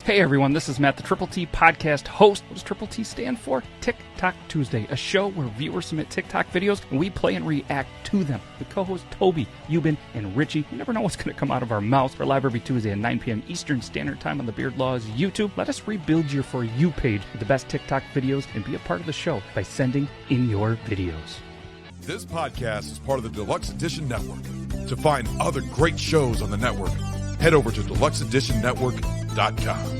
Hey everyone, this is Matt, the Triple T podcast host. What does Triple T stand for? TikTok Tuesday, a show where viewers submit TikTok videos and we play and react to them. The co-hosts Toby, Euban, and Richie. You never know what's going to come out of our mouths. We're live every Tuesday at 9 p.m. Eastern Standard Time on the Beard Laws YouTube. Let us rebuild your For You page with the best TikTok videos and be a part of the show by sending in your videos. This podcast is part of the Deluxe Edition Network. To find other great shows on the network, head over to deluxeeditionnetwork.com.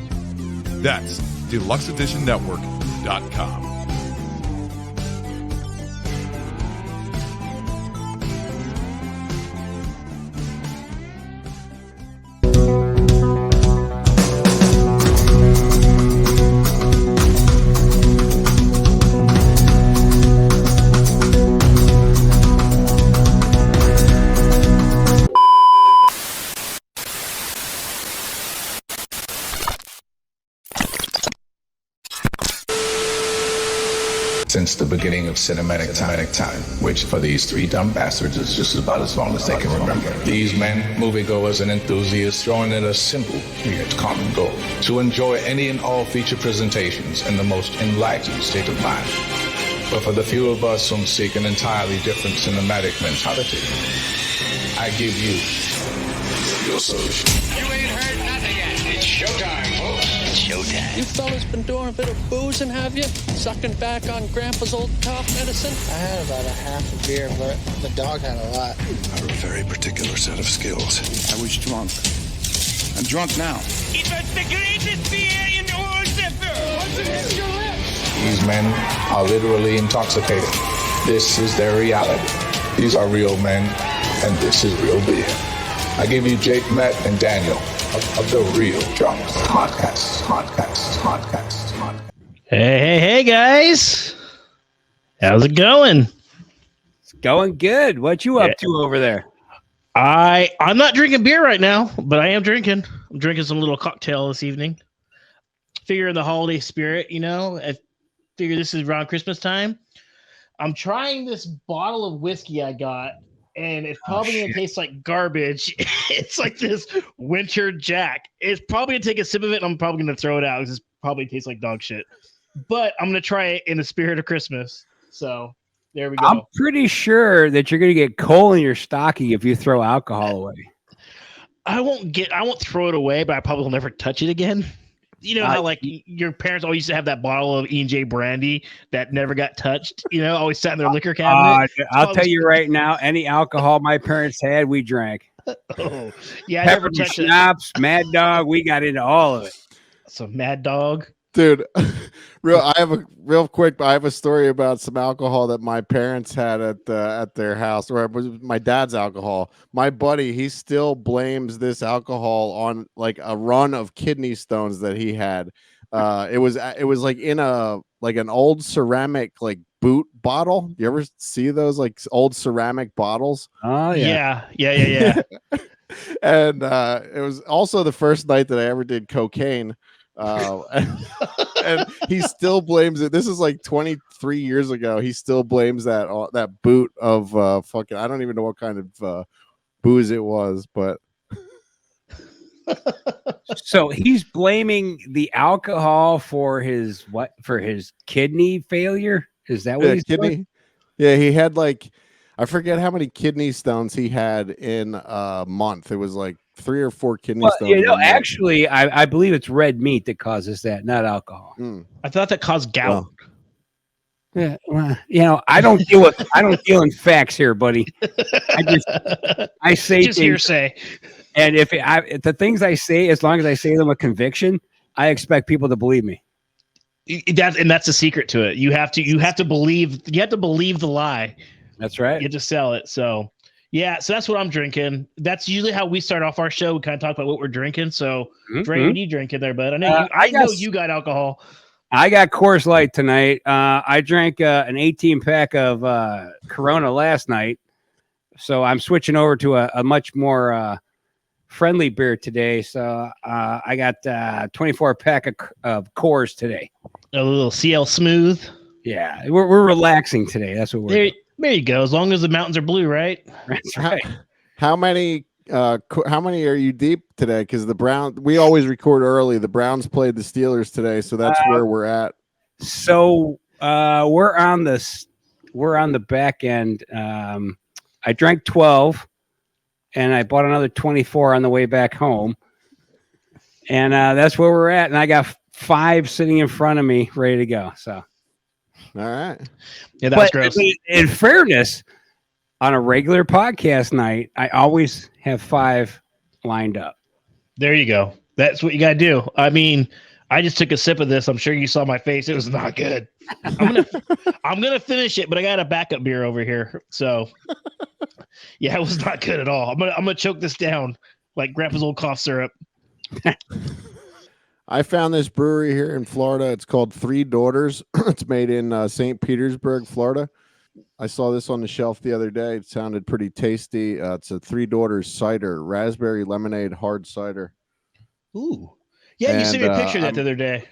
That's deluxeeditionnetwork.com. Since the beginning of cinematic time, which for these three dumb bastards is just about as long as they can remember. These men, moviegoers and enthusiasts, throwing in a simple yet common goal: to enjoy any and all feature presentations in the most enlightened state of mind. But for the few of us who seek an entirely different cinematic mentality, I give you your solution. You ain't heard nothing yet. It's showtime, folks. It's showtime. You fellas been doing a bit of boozing, have you? Sucking back on Grandpa's old cough medicine? I had about a half a beer, but the dog had a lot. I have a very particular set of skills. I was drunk. I'm drunk now. It was the greatest beer in all the world. What's against your lips? These men are literally intoxicated. This is their reality. These are real men, and this is real beer. I give you Jake, Matt, and Daniel of the Real Drunks Podcast. Hey, guys. How's it going? It's going good. What you up to over there? I'm not drinking beer right now, but I am drinking. I'm drinking some little cocktail this evening. Figure in the holiday spirit, you know. I figure this is around Christmas time. I'm trying this bottle of whiskey I got, and it's probably going to taste like garbage. It's like this winter Jack. It's probably going to take a sip of it, and I'm probably going to throw it out because it probably tastes like dog shit. But I'm going to try it in the spirit of Christmas. So there we go. I'm pretty sure that you're going to get coal in your stocking if you throw alcohol away. I won't throw it away, but I probably will never touch it again. You know how like your parents always used to have that bottle of E&J brandy that never got touched, you know, always sat in their liquor cabinet. I'll tell you right now, any alcohol my parents had, we drank. Oh, yeah, I Pepper never touched schnapps, Mad Dog, we got into all of it. So Mad Dog. Dude, I have a story about some alcohol that my parents had at their house, or it was my dad's alcohol. My buddy, he still blames this alcohol on like a run of kidney stones that he had. It was like in an old ceramic like boot bottle. You ever see those like old ceramic bottles? Oh yeah. And it was also the first night that I ever did cocaine. And he still blames it. This is like 23 years ago. He still blames that boot of fucking, I don't even know what kind of booze it was, but so he's blaming the alcohol for his kidney failure. Is that what he's doing? Yeah, he had like, I forget how many kidney stones he had in a month. It was like 3 or 4 kidney stones. You know, actually, I believe it's red meat that causes that, not alcohol. I thought that caused gout. Yeah, well, you know, I don't deal in facts here, buddy. I say just hearsay. And if the things I say, as long as I say them with conviction, I expect people to believe me. That's the secret to it. You have to believe the lie. That's right. You have to sell it. So yeah, so that's what I'm drinking. That's usually how we start off our show. We kind of talk about what we're drinking. So, Dre, what are you drinking there, bud? I know you got alcohol. I got Coors Light tonight. I drank an 18-pack of Corona last night, so I'm switching over to a much more friendly beer today. So I got 24-pack of Coors today. A little CL Smooth. Yeah, we're relaxing today. That's what we're doing. There you go. As long as the mountains are blue, right? That's right. How many how many are you deep today? Because we always record early. The Browns played the Steelers today, so that's where we're at. So we're on the back end. I drank 12, and I bought another 24 on the way back home, and that's where we're at. And I got 5 sitting in front of me, ready to go. So, all right. Yeah, that's gross. In fairness, on a regular podcast night, I always have 5 lined up. There you go. That's what you got to do. I mean, I just took a sip of this. I'm sure you saw my face. It was not good. I'm gonna finish it, but I got a backup beer over here. So, yeah, it was not good at all. I'm gonna choke this down like Grandpa's old cough syrup. I found this brewery here in Florida. It's called Three Daughters. It's made in St. Petersburg, Florida. I saw this on the shelf the other day. It sounded pretty tasty. It's a Three Daughters cider, raspberry lemonade hard cider. Ooh, yeah, you sent me a picture of that the other day.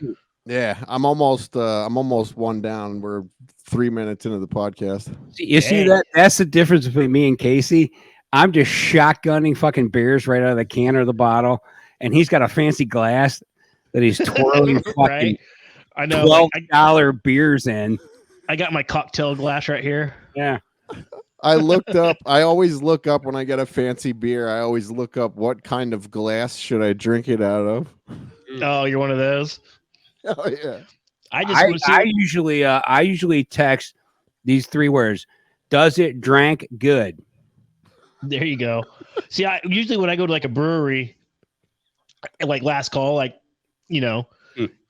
Yeah, I'm almost one down. We're 3 minutes into the podcast. You see that? That's the difference between me and Casey. I'm just shotgunning fucking beers right out of the can or the bottle, and he's got a fancy glass that he's twirling fucking right? I know $12 beers in. I got my cocktail glass right here. Yeah. I looked up. I always look up when I get a fancy beer. I always look up what kind of glass should I drink it out of. Oh, you're one of those. Oh yeah. I usually text these 3 words. Does it drank good? There you go. See, usually when I go to like a brewery, like last call, like, you know,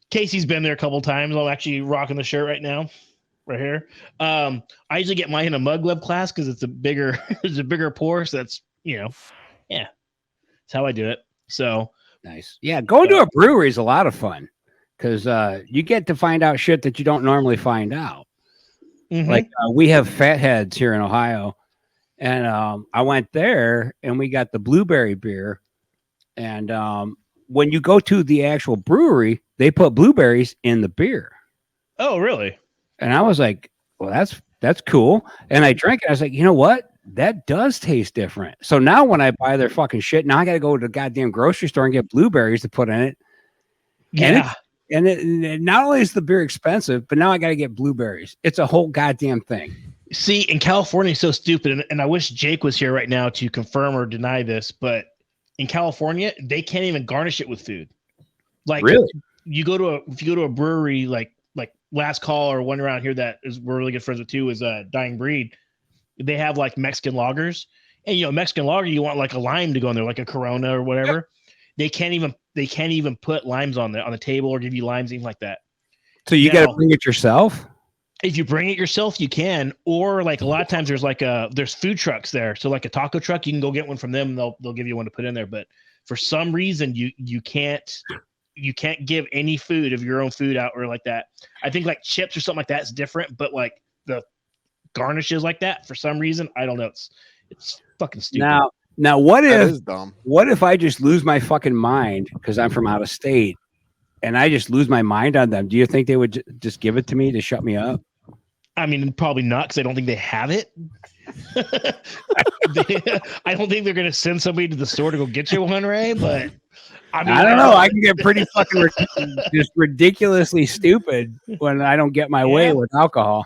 Casey's been there a couple times. I'm actually rocking the shirt right now. Right here. I usually get mine in a mug web class because it's a bigger pour. So that's, you know, yeah, that's how I do it. So nice. Yeah. Going to a brewery is a lot of fun because you get to find out shit that you don't normally find out. Mm-hmm. Like we have Fatheads here in Ohio, and I went there and we got the blueberry beer. And when you go to the actual brewery, they put blueberries in the beer. Oh, really? And I was like, well, that's cool. And I drank it. I was like, you know what? That does taste different. So now when I buy their fucking shit, now I got to go to the goddamn grocery store and get blueberries to put in it. Yeah. And it not only is the beer expensive, but now I got to get blueberries. It's a whole goddamn thing. See, in California, it's so stupid. And I wish Jake was here right now to confirm or deny this, but in California, they can't even garnish it with food. Like, really? If you go to a brewery, like Last Call or one around here that we're really good friends with too is Dying Breed. They have like Mexican lagers, and you know, Mexican lager, you want like a lime to go in there, like a Corona or whatever. Yep. They can't even put limes on the table or give you limes, even like that. So you got to bring it yourself. If you bring it yourself, you can, or like a lot of times there's food trucks there. So like a taco truck, you can go get one from them. They'll give you one to put in there. But for some reason, you can't give any food of your own food out or like that. I think like chips or something like that is different, but like the garnishes like that, for some reason, I don't know. It's fucking stupid. Now what if I just lose my fucking mind because I'm from out of state and I just lose my mind on them? Do you think they would just give it to me to shut me up? I mean, probably not, because I don't think they have it. I don't think they're going to send somebody to the store to go get you one, Ray, but I mean, I don't know. I can get pretty fucking just ridiculously stupid when I don't get my way with alcohol.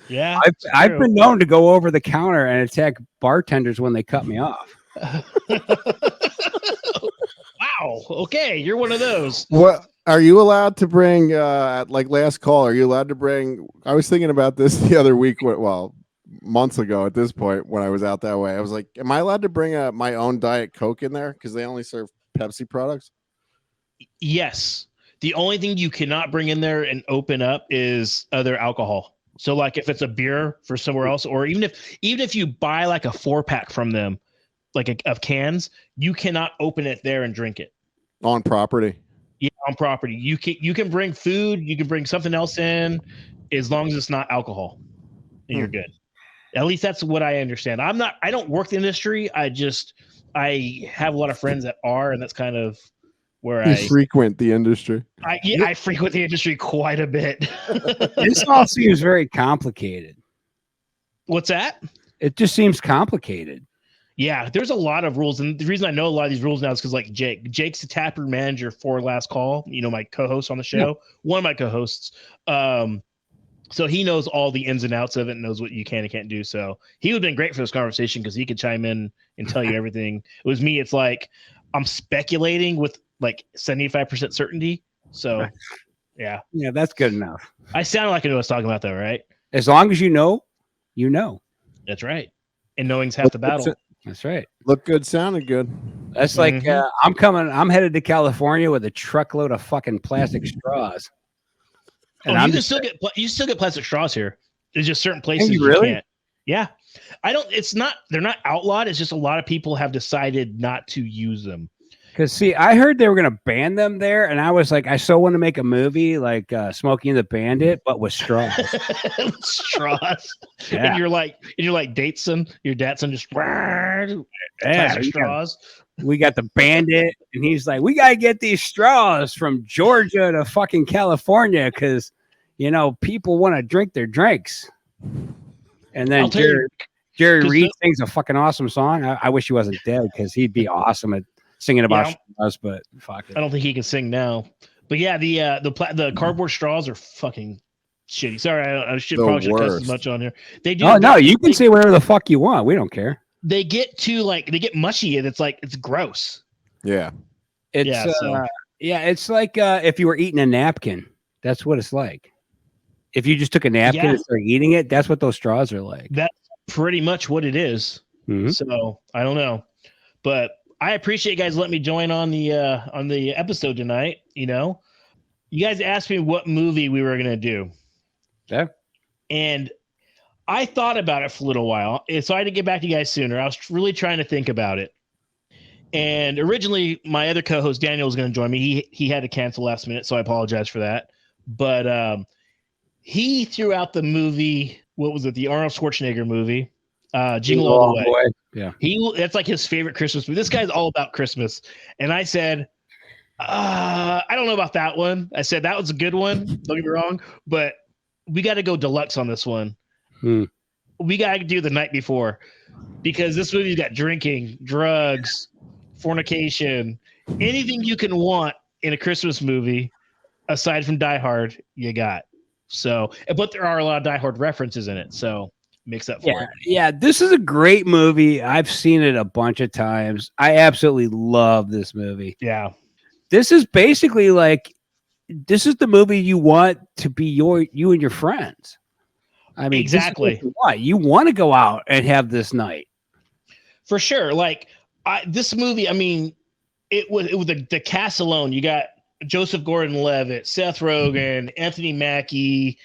Yeah, I've been known to go over the counter and attack bartenders when they cut me off. Wow. Okay, you're one of those. What are you allowed to bring? Like Last Call, are you allowed to bring? I was thinking about this the other week. Well, months ago at this point, when I was out that way, I was like, "Am I allowed to bring my own Diet Coke in there because they only serve Pepsi products?" Yes. The only thing you cannot bring in there and open up is other alcohol. So like if it's a beer for somewhere else, or even if you buy like a 4-pack from them, like of cans, you cannot open it there and drink it on property. Yeah, on property. You can bring food, you can bring something else in, as long as it's not alcohol, and you're good. At least that's what I understand. I don't work the industry. I have a lot of friends that are, and that's kind of where I frequent the industry. I frequent the industry quite a bit. This all seems very complicated. What's that? It just seems complicated. Yeah, there's a lot of rules, and the reason I know a lot of these rules now is because like Jake's the taproom manager for Last Call. You know, my co-host on the show, one of my co-hosts. So he knows all the ins and outs of it, and knows what you can and can't do. So he would have been great for this conversation because he could chime in and tell you everything. It was me. It's like I'm speculating with like 75% certainty. So yeah, that's good enough. I sound like I know what I was talking about, though, right? As long as you know, you know. That's right. And knowing's half the battle. That's right. Look good, sounded good. That's like I'm headed to California with a truckload of fucking plastic straws. And you still get plastic straws here. There's just certain places you really can't. Yeah. They're not outlawed. It's just a lot of people have decided not to use them. Because see, I heard they were gonna ban them there, and I was like, I so want to make a movie like Smokey and the Bandit, but with straws. Straws. Yeah. And you're like Datsun, your Datsun just plastic straws. We got the Bandit, and he's like, we gotta get these straws from Georgia to fucking California because people want to drink their drinks. And then Jerry Reed sings a fucking awesome song. I wish he wasn't dead because he'd be awesome at singing about straws, but fuck it. I don't think he can sing now. But yeah, the cardboard straws are fucking shitty. Sorry, I probably should cuss as much on here. They do. No, you can say whatever the fuck you want. We don't care. They get mushy and it's gross. Yeah. It's like if you were eating a napkin, that's what it's like. If you just took a napkin and started eating it, that's what those straws are like. That's pretty much what it is. Mm-hmm. So I don't know, but I appreciate you guys letting me join on the episode tonight. You guys asked me what movie we were gonna do. Yeah. And I thought about it for a little while. So I had to get back to you guys sooner. I was really trying to think about it. And originally my other co-host Daniel was gonna join me. He had to cancel last minute, so I apologize for that. But he threw out the movie, what was it? The Arnold Schwarzenegger movie. Jingle All the Way. Yeah. That's like his favorite Christmas movie. This guy's all about Christmas. And I said, I don't know about that one. I said that was a good one. Don't get me wrong, but we got to go deluxe on this one. We got to do The Night Before because this movie's got drinking, drugs, fornication, anything you can want in a Christmas movie aside from Die Hard, you got. So, but there are a lot of Die Hard references in it. So makes up for it. Yeah, this is a great movie. I've seen it a bunch of times. I absolutely love this movie. Yeah. This is basically like this is the movie you want to be you and your friends. I mean, exactly. You want to go out and have this night. For sure. Like this movie, I mean, it was the cast alone. You got Joseph Gordon-Levitt, Seth Rogen, Anthony Mackie,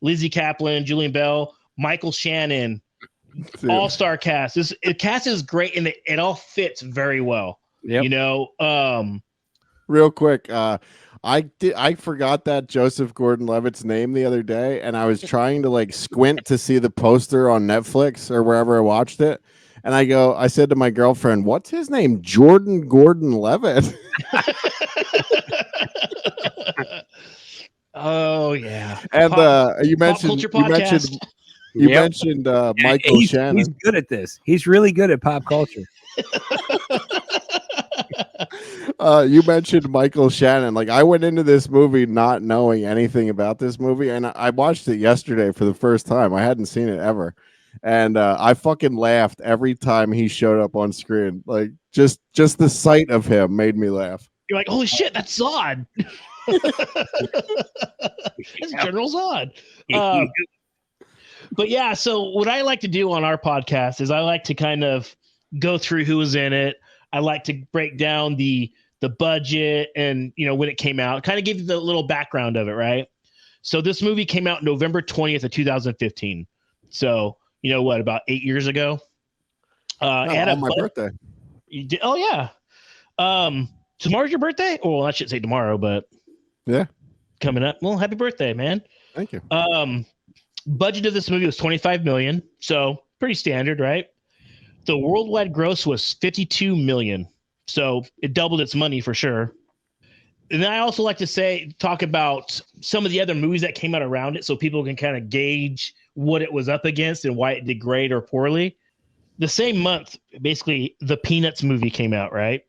Lizzie Kaplan, Julian Bell, Michael Shannon, all-star cast. This cast is great, and it all fits very well. Yep. Real quick, I forgot that Joseph Gordon-Levitt's name the other day, and I was trying to like squint to see the poster on Netflix or wherever I watched it. And I said to my girlfriend, "What's his name? Jordan Gordon-Levitt." Oh yeah. And you mentioned Michael Shannon. He's good at this. He's really good at pop culture. You mentioned Michael Shannon. Like I went into this movie not knowing anything about this movie, and I watched it yesterday for the first time. I hadn't seen it ever. And I fucking laughed every time he showed up on screen. Like just the sight of him made me laugh. You're like, holy shit, that's Zod. It's General Zod. But yeah, so what I like to do on our podcast is I like to kind of go through who was in it. I like to break down the budget and when it came out, kind of give you the little background of it, right? So this movie came out November 20th of 2015. So about 8 years ago. On my birthday. You did? Oh yeah. Tomorrow's your birthday? Well, I shouldn't say tomorrow, but yeah, coming up. Well, happy birthday, man. Thank you. Budget of this movie was $25 million, so pretty standard, right? The worldwide gross was $52 million, so it doubled its money for sure. And then I also like to talk about some of the other movies that came out around it, so people can kind of gauge what it was up against and why it did great or poorly. the same month, basically, the Peanuts movie came out, right?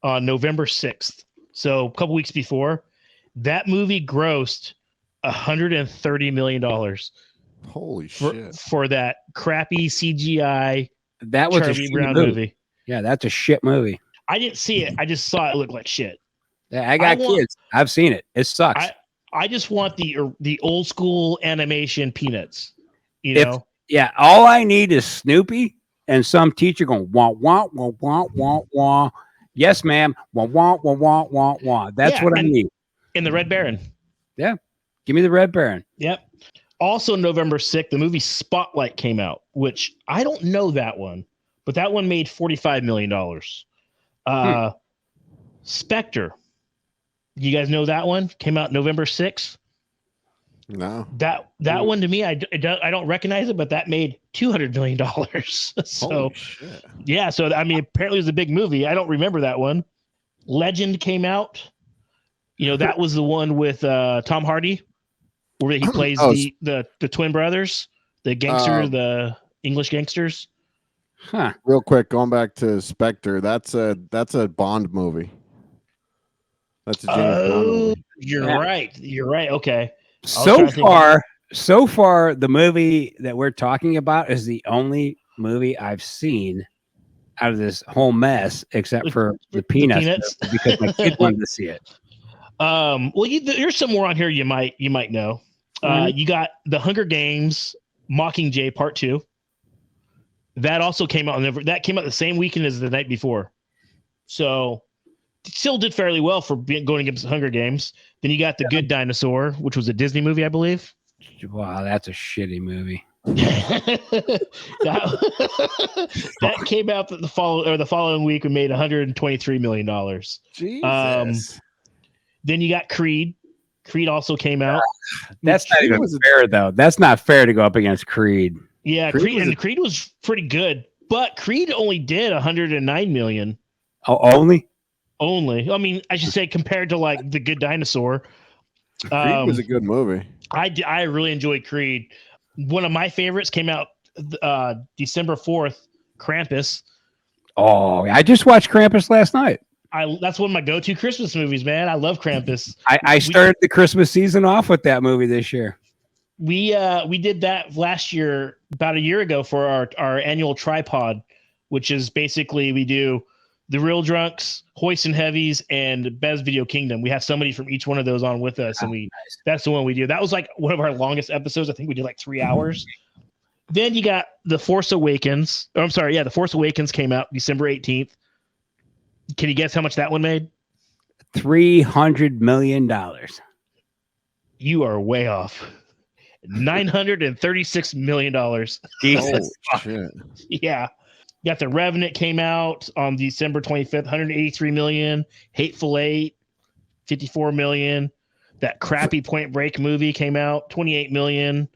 On November 6th. So a couple weeks before, that movie grossed $130 million. Holy shit. For that crappy CGI That was Charlie a Brown movie. movie. Yeah, that's a shit movie. I didn't see it. I just saw it look like shit. Yeah, I got kids. I've seen it. It sucks. I just want the old school animation Peanuts. You know? Yeah, all I need is Snoopy and some teacher going wah wah wah wah wah wah. Yes, ma'am. Wah wah wah wah wah wah. That's what I need. In the Red Baron. Yeah. Give me the Red Baron. Yep. Also November 6th, the movie Spotlight came out, which I don't know that one, but that one made $45 million. Spectre. You guys know that one? Came out November 6th. No. That one to me, I don't recognize it, but that made $200 million. So yeah, so I mean, apparently it was a big movie. I don't remember that one. Legend came out. You know, that was the one with Tom Hardy, where he plays the twin brothers, the gangster, the English gangsters. Huh. Real quick, going back to Spectre, that's a Bond movie. That's a James Bond movie. You're right. You're right. Okay. So far, the movie that we're talking about is the only movie I've seen out of this whole mess, except for the Peanuts. Because my kid wanted to see it. Well, there's some more on here you might know. You got The Hunger Games, Mockingjay Part 2. That also came out. That came out the same weekend as the night before. So it still did fairly well for going against The Hunger Games. Then you got The Good Dinosaur, which was a Disney movie, I believe. Wow, that's a shitty movie. that came out the following week and made $123 million. Jesus. Then you got Creed. Creed also came out. That's not even fair, though. That's not fair to go up against Creed. Yeah, Creed was pretty good, but Creed only did $109 million. Oh, only? Only. I mean, I should say compared to like The Good Dinosaur. Creed was a good movie. I really enjoyed Creed. One of my favorites came out December 4th, Krampus. Oh, I just watched Krampus last night. That's one of my go-to Christmas movies, man. I love Krampus. I started the Christmas season off with that movie this year. We did that last year, about a year ago, for our annual tripod, which is basically we do The Real Drunks, Hoist and Heavies, and Bev's Video Kingdom. We have somebody from each one of those on with us, and that's the one we do. That was like one of our longest episodes. I think we did like 3 hours. Then you got The Force Awakens. Oh, I'm sorry, yeah, The Force Awakens came out December 18th. Can you guess how much that one made? $300 million. You are way off. $936 million. Jesus. Oh, shit. Yeah. You got The Revenant came out on December 25th, $183 million. Hateful Eight, $54 million. That crappy Point Break movie came out, $28 million.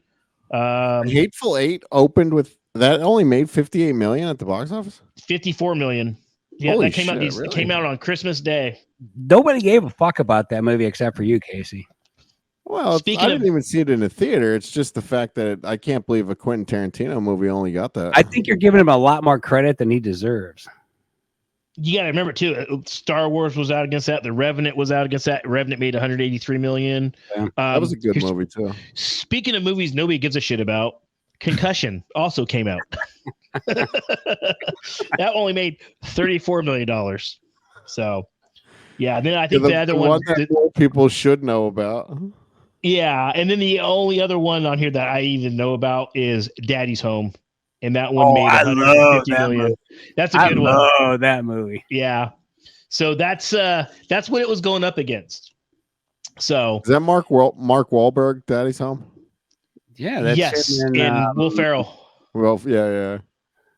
Hateful Eight opened with that only made $58 million at the box office. $54 million. Yeah, Holy that came out. shit, really? It came out on Christmas Day. Nobody gave a fuck about that movie except for you, Casey. Well, I didn't even see it in a theater. It's just the fact that I can't believe a Quentin Tarantino movie only got that. I think you're giving him a lot more credit than he deserves. You got to remember too. Star Wars was out against that. The Revenant was out against that. Revenant made $183 million. Yeah, that was a good movie too. Speaking of movies nobody gives a shit about, Concussion also came out. That only made $34 million. So, yeah. Then I think the other one that people should know about. Yeah, and then the only other one on here that I even know about is Daddy's Home, and that one made $150 million. Movie. That's a good one. Oh, that movie. Yeah. So that's what it was going up against. So is that Mark Wahlberg, Daddy's Home? Yeah, that's yes, and Will Ferrell. Well, yeah.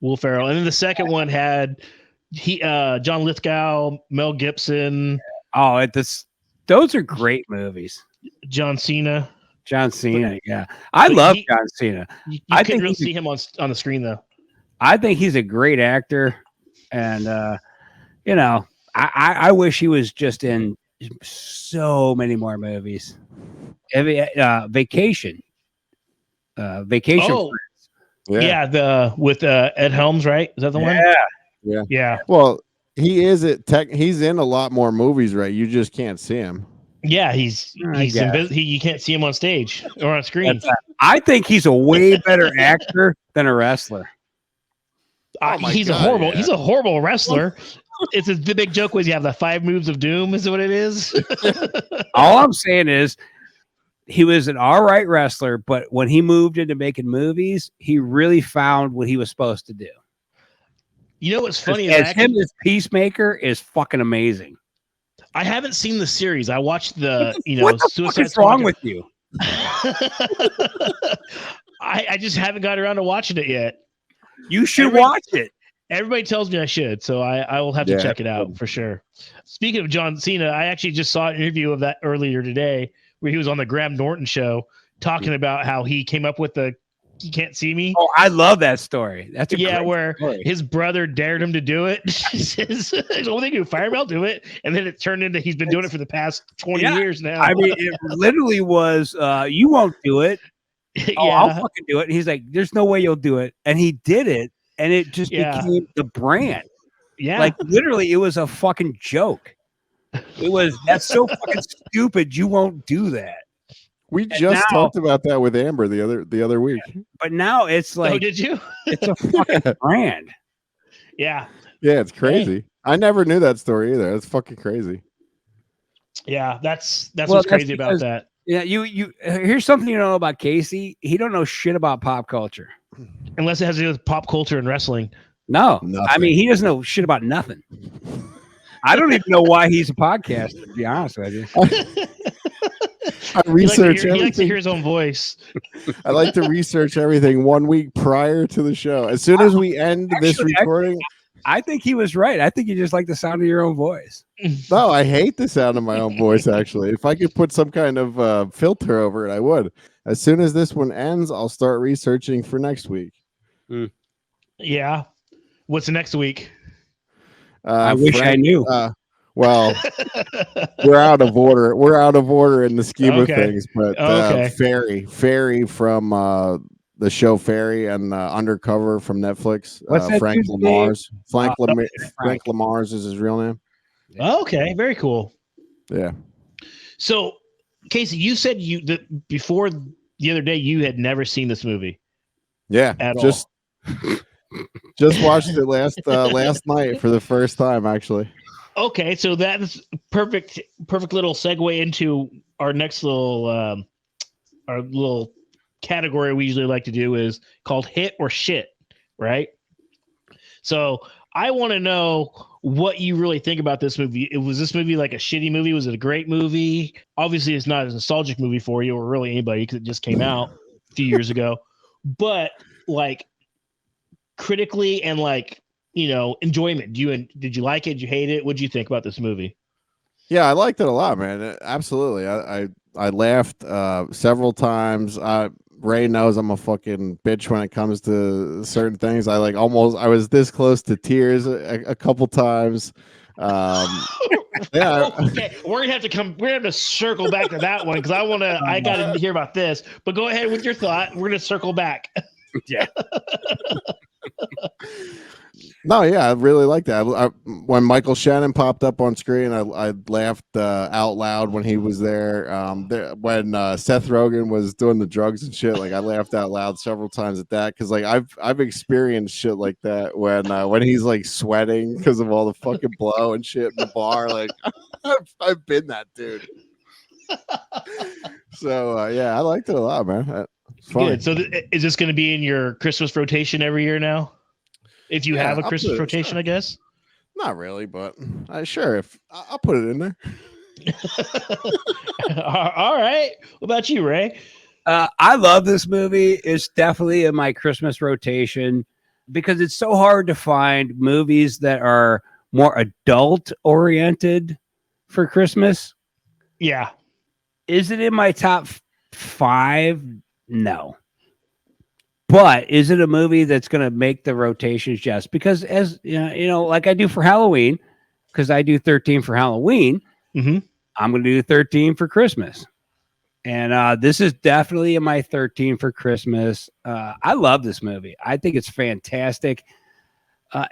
Will Ferrell, and then the second one had John Lithgow, Mel Gibson. Oh, those are great movies. John Cena, yeah. I love John Cena. You couldn't really see him on the screen though. I think he's a great actor, and I wish he was just in so many more movies. Vacation. Oh, Yeah, the with Ed Helms, right? Is that the one? Yeah. Well, he's in a lot more movies, right? You just can't see him. Yeah, he's you can't see him on stage or on screen. I think he's a way better actor than a wrestler. He's a horrible wrestler. The big joke was you have the 5 moves of doom, is what it is. All I'm saying is he was an all right wrestler, but when he moved into making movies, he really found what he was supposed to do. You know what's funny as him as Peacemaker is fucking amazing. I haven't seen the series. I watched the what the Suicide fuck is wrong with you? I just haven't got around to watching it yet. You should watch it. Everybody tells me I should, so I will have to check it out for sure. Speaking of John Cena, I actually just saw an interview of that earlier today where he was on the Graham Norton show talking about how he came up with the "You Can't See Me." Oh, I love that story. That's where his brother dared him to do it. He says, "The only thing you fire him, I'll do it," and then it turned into he's been doing it for the past 20 years now. I mean, it literally was, "You won't do it." Oh, I'll fucking do it. And he's like, "There's no way you'll do it," and he did it, and it just became the brand. Yeah, like literally, it was a fucking joke. That's so fucking stupid. You won't do that. We just talked about that with Amber the other week. But now it's like, oh, did you? It's a fucking brand. Yeah. Yeah, it's crazy. I never knew that story either. That's fucking crazy. Yeah, that's what's crazy about that. Yeah, you here's something you don't know about Casey. He don't know shit about pop culture. Unless it has to do with pop culture and wrestling. No. Nothing. I mean, he doesn't know shit about nothing. I don't even know why he's a podcaster, to be honest with you. I research he likes to hear his own voice. I like to research everything 1 week prior to the show. As soon as we end this recording. I think he was right. I think you just like the sound of your own voice. No, I hate the sound of my own voice, actually. If I could put some kind of filter over it, I would. As soon as this one ends, I'll start researching for next week. Yeah. What's next week? I wish I knew. Well, we're out of order. We're out of order in the scheme of things. But Fairy from the show Fairy and Undercover from Netflix. What's that Frank dude's Lamar's. name? Frank Lamar's is his real name. Okay, very cool. Yeah. So, Casey, you said before the other day you had never seen this movie. Yeah, at just watched it last night for the first time, actually. Okay, so that's perfect little segue into our next little category we usually like to do is called hit or shit, right? So I want to know what you really think about this movie. Was this movie like a shitty movie? Was it a great movie? Obviously, it's not a nostalgic movie for you or really anybody because it just came out a few years ago. But like critically and like, enjoyment. Did you like it? Did you hate it? What did you think about this movie? Yeah, I liked it a lot, man. Absolutely. I laughed several times. Ray knows I'm a fucking bitch when it comes to certain things. I was this close to tears a couple times. Yeah. Okay, we're gonna have to circle back to that one because I gotta hear about this. But go ahead with your thought. We're gonna circle back. Yeah. No, yeah, I really liked that. When Michael Shannon popped up on screen, I laughed out loud when he was there. When Seth Rogan was doing the drugs and shit, like I laughed out loud several times at that because like I've experienced shit like that when he's like sweating because of all the fucking blow and shit in the bar. Like I've been that dude. So yeah, I liked it a lot, man. It's fun. Good. So is this going to be in your Christmas rotation every year now? If you have a Christmas rotation, I guess. Not really, but sure. If I'll put it in there. All right. What about you, Ray? I love this movie. It's definitely in my Christmas rotation because it's so hard to find movies that are more adult oriented for Christmas. Yeah. Is it in my top 5? No. But is it a movie that's going to make the rotations? Yes, because as like I do for Halloween, because I do 13 for Halloween, I'm going to do 13 for Christmas. And this is definitely in my 13 for Christmas. I love this movie. I think it's fantastic.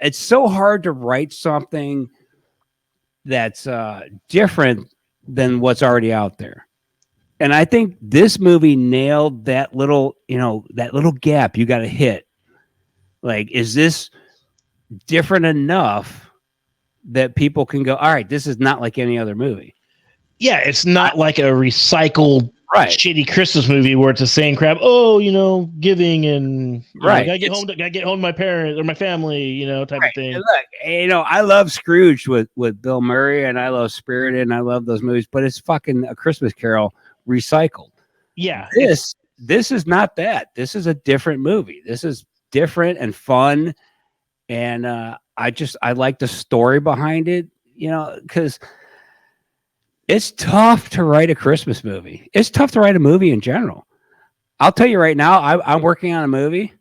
It's so hard to write something that's different than what's already out there. And I think this movie nailed that little gap you got to hit. Like, is this different enough that people can go, all right, this is not like any other movie? Yeah, it's not like a recycled shitty Christmas movie where it's the same crap. Oh, giving and gotta get home to my parents or my family, type of thing. And look, I love Scrooge with Bill Murray, and I love Spirited, and I love those movies, but it's fucking A Christmas Carol recycled. Yeah. This is not that. This is a different movie. This is different and fun. And I like the story behind it, because it's tough to write a Christmas movie. It's tough to write a movie in general. I'll tell you right now, I'm working on a movie,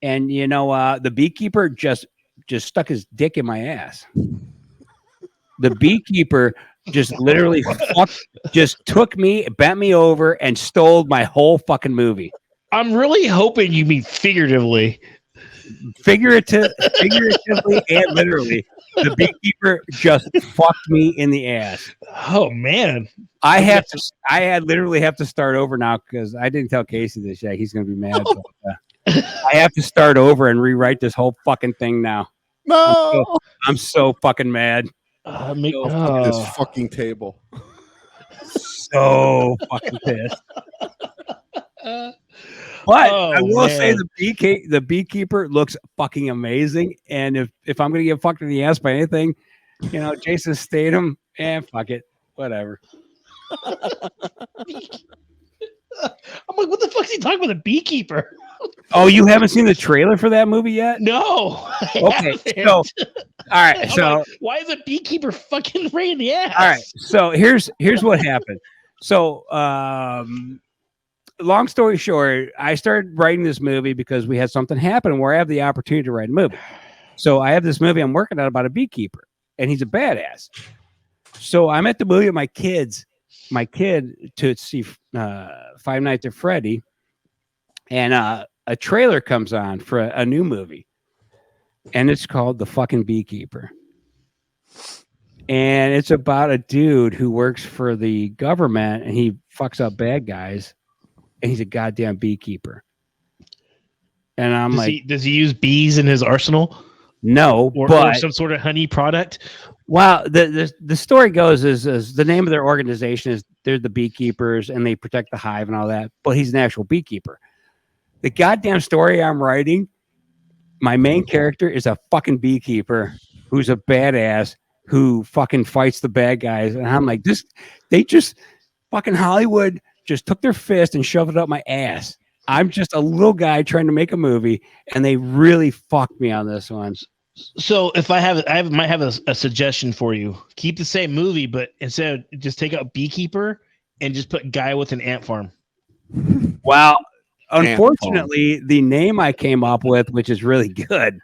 and the beekeeper just stuck his dick in my ass. The beekeeper just literally just took me, bent me over, and stole my whole fucking movie. I'm really hoping you mean figuratively. Figuratively and literally. The beekeeper just fucked me in the ass. Oh man. I literally have to start over now because I didn't tell Casey this yet. He's gonna be mad. But, I have to start over and rewrite this whole fucking thing now. No, I'm so fucking mad. This fucking table. So fucking pissed. But I will say the beekeeper looks fucking amazing. And if I'm gonna get fucked in the ass by anything, Jason Statham, fuck it, whatever. I'm like, what the fuck is he talking about? The beekeeper? Oh, you haven't seen the trailer for that movie yet? No. Okay, so all right, so like, why is a beekeeper fucking right in the ass? All right, so here's what happened. So long story short, I started writing this movie because we had something happen where I have the opportunity to write a movie. So I have this movie I'm working on about a beekeeper, and he's a badass. So I'm at the movie with my kid to see Five Nights at Freddy, and a trailer comes on for a new movie, and it's called The Fucking Beekeeper. And it's about a dude who works for the government, and he fucks up bad guys. And he's a goddamn beekeeper. And I'm does he use bees in his arsenal? No, or some sort of honey product? Well, the story goes is the name of their organization is they're the beekeepers and they protect the hive and all that. But he's an actual beekeeper. The goddamn story I'm writing, my main character is a fucking beekeeper who's a badass who fucking fights the bad guys. And I'm like, they just fucking Hollywood just took their fist and shoved it up my ass. I'm just a little guy trying to make a movie, and they really fucked me on this one. So if I might have a suggestion for you. Keep the same movie, but instead of just take out beekeeper and just put guy with an ant farm. Well, unfortunately, the name I came up with, which is really good,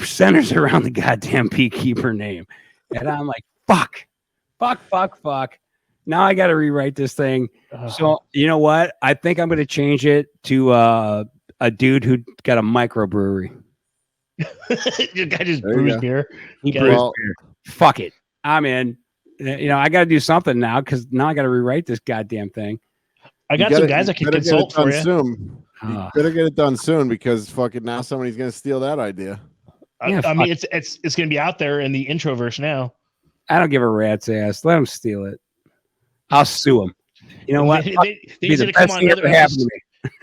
centers around the goddamn beekeeper name. And I'm like, fuck. Now I got to rewrite this thing. So you know what? I think I'm going to change it to a dude who got a microbrewery. The guy just brews beer. He brews beer. Fuck it. I'm in. I got to do something now because now I got to rewrite this goddamn thing. I got some guys that can consult for you. Soon. You better get it done soon because fucking now somebody's going to steal that idea. I mean, it's going to be out there in the introverse now. I don't give a rat's ass. Let him steal it. I'll sue him. You know what? He's going to come on another episode.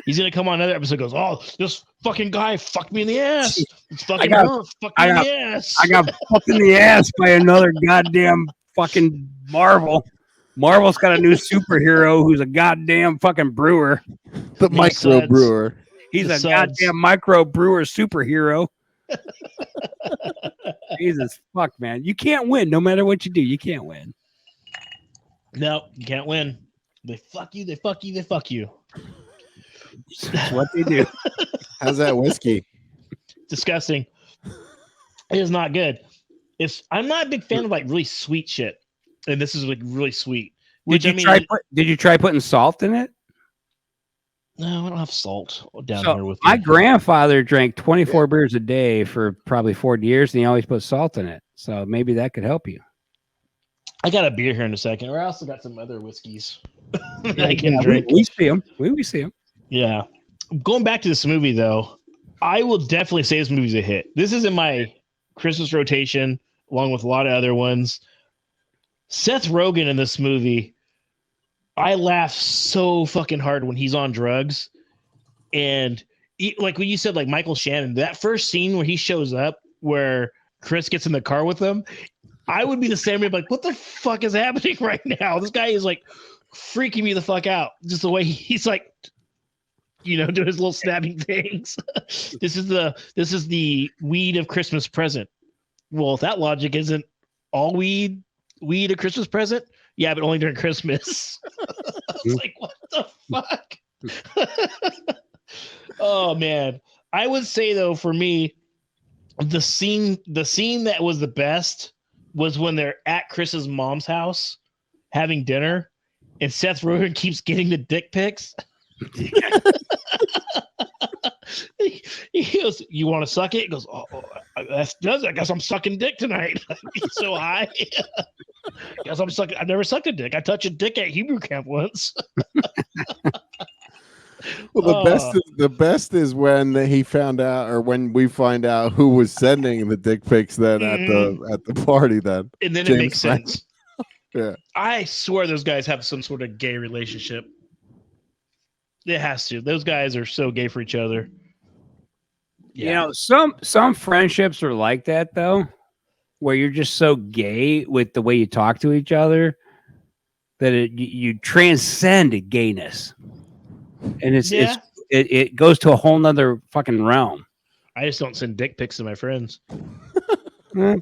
He's going to come on another episode. Goes, oh, this fucking guy fucked me in the ass. It's fucking fucked me in the ass. I got fucked in the ass by another goddamn fucking Marvel. Marvel's got a new superhero who's a goddamn fucking brewer. The micro brewer. He's a goddamn micro brewer superhero. Jesus fuck, man. You can't win no matter what you do. You can't win. No, you can't win. They fuck you, they fuck you, they fuck you. That's what they do. How's that whiskey? Disgusting. It is not good. I'm not a big fan of like really sweet shit. And this is like really sweet. Which Did you try putting salt in it? No, I don't have salt down So here with my me. grandfather drank 24 beers a day for probably 40 years, and he always put salt in it. So maybe that could help you. I got a beer here in a second. Or I also got some other whiskeys that I can drink. We see them. We see them. Yeah. Going back to this movie, though, I will definitely say this movie's a hit. This is in my Christmas rotation, along with a lot of other ones. Seth Rogan in this movie, I laugh so fucking hard when he's on drugs. And like when you said, like Michael Shannon, that first scene where he shows up, where Chris gets in the car with him, I would be the same way, like, what the fuck is happening right now? This guy is like freaking me the fuck out. Just the way he's like, doing his little snapping things. This is the weed of Christmas present. Well, if that logic isn't all weed a Christmas present, yeah, but only during Christmas. It's like, what the fuck? Oh man. I would say though, for me, the scene that was the best was when they're at Chris's mom's house having dinner, and Seth Rogen keeps getting the dick pics. He goes, "You want to suck it?" He goes, "Oh, that does it. I guess I'm sucking dick tonight." He's so high. Guess I'm sucking. I've never sucked a dick. I touched a dick at Hebrew camp once. Well, the best is when he found out, or when we find out who was sending the dick pics then at the party then. And then James it makes Franco. sense. Yeah. I swear those guys have some sort of gay relationship. It has to. Those guys are so gay for each other. Yeah. Some friendships are like that though, where you're just so gay with the way you talk to each other that you transcend gayness. And it goes to a whole nother fucking realm. I just don't send dick pics to my friends. Maybe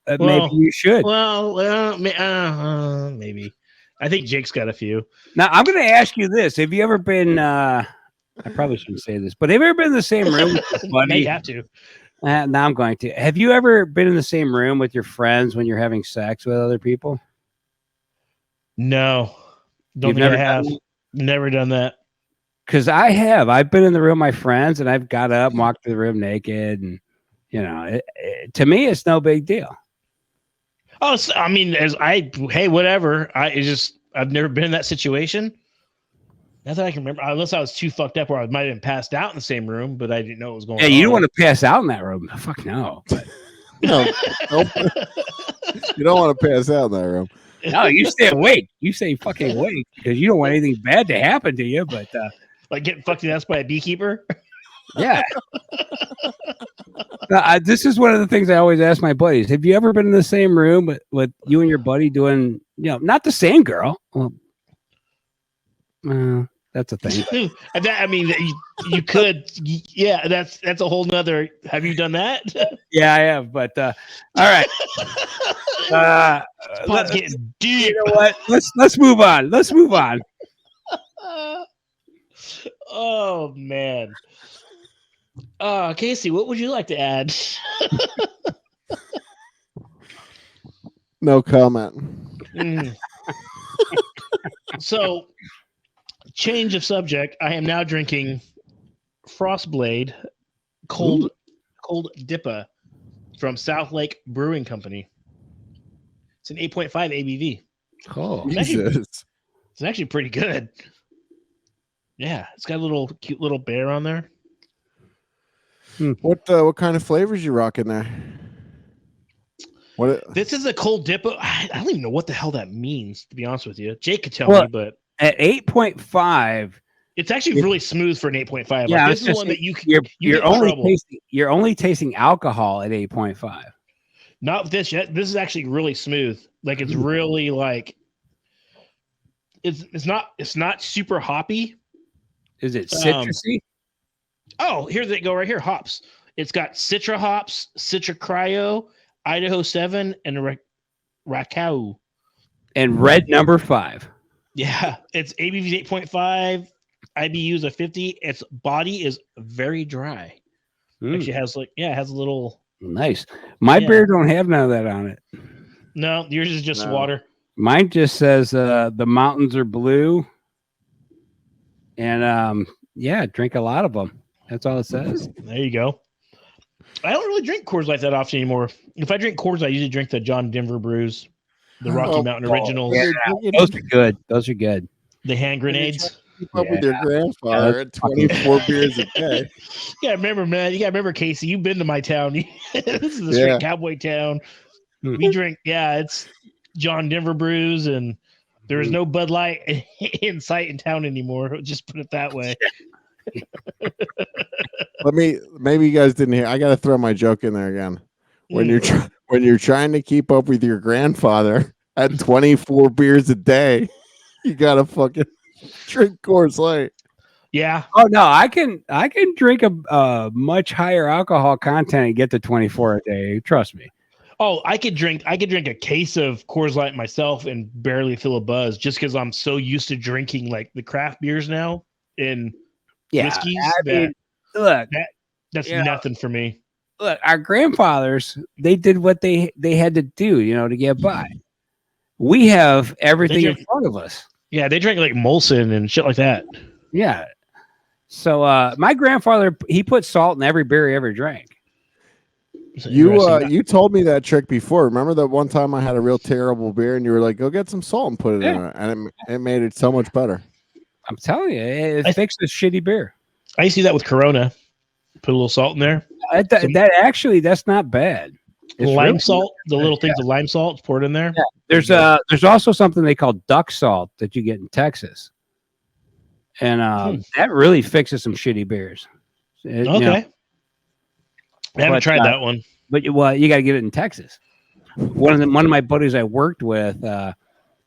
you should. Well, maybe. I think Jake's got a few. Now I'm going to ask you this: have you ever been? I probably shouldn't say this, but have you ever been in the same room with your buddy? You have to. Now I'm going to. Have you ever been in the same room with your friends when you're having sex with other people? No, don't think I have. Never done that. Because I have. I've been in the room with my friends, and I've got up, and walked to the room naked, and to me, it's no big deal. Oh, I mean, hey, whatever. I've never been in that situation. Not that I can remember, unless I was too fucked up, or I might have been passed out in the same room, but I didn't know what was going on. Yeah, you don't want to pass out in that room. Fuck no. But... No, you don't want to pass out in that room. No, you stay awake. You stay fucking awake because you don't want anything bad to happen to you. But like getting fucked in the ass by a beekeeper. Yeah. This is one of the things I always ask my buddies. Have you ever been in the same room with you and your buddy doing, not the same girl? Well, that's a thing. I mean, you could. Yeah, that's a whole nother. Have you done that? Yeah, I have. But all right. Pot's getting deep. You know what? Let's move on. Let's move on. Oh man. Casey, what would you like to add? No comment. So, change of subject. I am now drinking Frostblade cold Dippa from South Lake Brewing Company. It's an 8.5 ABV. Oh, Jesus. It's actually pretty good. Yeah, it's got a cute little bear on there. What kind of flavors you rocking there? This is a cold Dippa. I don't even know what the hell that means, to be honest with you. Jake could tell me, but at 8.5, it's actually really smooth for an 8.5. Yeah, this is one that you're only tasting alcohol at 8.5. Not with this yet. This is actually really smooth. Like it's really like it's not super hoppy. Is it citrusy? Oh, here they go right here. Hops. It's got Citra hops, Citra Cryo, Idaho 7, and Rakau. And red number 5. Yeah, it's ABV 8.5, IBUs of 50. Its body is very dry. Actually has it has a little nice. My beer don't have none of that on it. No, yours is just water. Mine just says the mountains are blue, and drink a lot of them. That's all it says. There you go. I don't really drink Coors Light that often anymore. If I drink Coors, I usually drink the John Denver Brews, the Rocky Mountain Originals. Yeah, those are good. Those are good. The hand grenades. Keep up with your grandfather at 24 beers a day. Yeah, remember, man. You got to remember, Casey. You've been to my town. This is a straight cowboy town. We drink. Yeah, it's John Denver Brews, and there is no Bud Light in sight in town anymore. Just put it that way. Maybe you guys didn't hear. I got to throw my joke in there again. When you're trying to keep up with your grandfather at 24 beers a day, you gotta fucking drink Coors Light. Yeah. Oh no, I can drink a much higher alcohol content and get to 24 a day. Trust me. Oh, I could drink a case of Coors Light myself and barely feel a buzz, just because I'm so used to drinking like the craft beers now and whiskeys. That's nothing for me. Look, our grandfathers, they did what they had to do, to get by. We have everything in front of us. Yeah, they drink like Molson and shit like that. Yeah. So my grandfather, he put salt in every beer he ever drank. You told me that trick before. Remember that one time I had a real terrible beer and you were like, go get some salt and put it in it. And it made it so much better. I'm telling you, it fixes shitty beer. I used to do that with Corona. Put a little salt in there. That's not bad. It's lime really salt, the little things of lime salt, pour it in there. Yeah. There's also something they call duck salt that you get in Texas. And that really fixes some shitty beers. Okay. I haven't tried that one. But you got to get it in Texas. One of my buddies I worked with,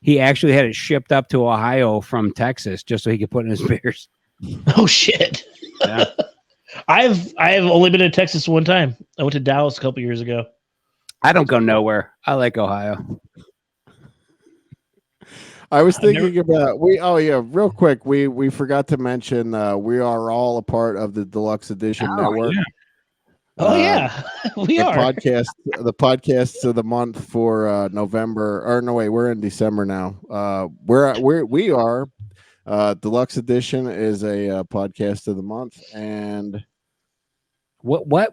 he actually had it shipped up to Ohio from Texas just so he could put in his beers. Oh shit. Yeah. I have only been to Texas one time. I went to Dallas a couple years ago. I don't go nowhere. I like Ohio. I was thinking about real quick. We forgot to mention we are all a part of the Deluxe Edition Network. Yeah. We are. The podcasts of the month for November. Or no, wait, we're in December now. We are. Deluxe Edition is a podcast of the month, and what?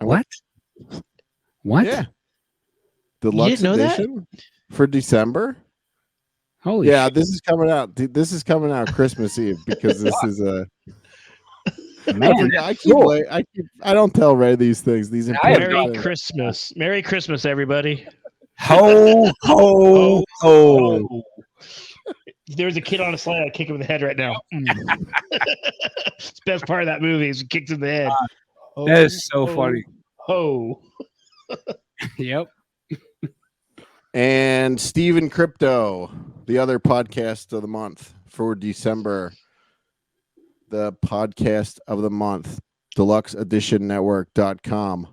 Yeah, Deluxe Edition for December. Holy yeah, shit. this is coming out. This is coming out Christmas Eve because this is a. Man, I don't tell Ray these things. These Merry Christmas, Merry Christmas, everybody. Ho ho ho. There's a kid on a slide. I'd kick him in the head right now. It's the best part of that movie is he kicks in the head. That is so funny. Oh. Yep. And Steven Crypto, the other podcast of the month for December. The podcast of the month, deluxeeditionnetwork.com.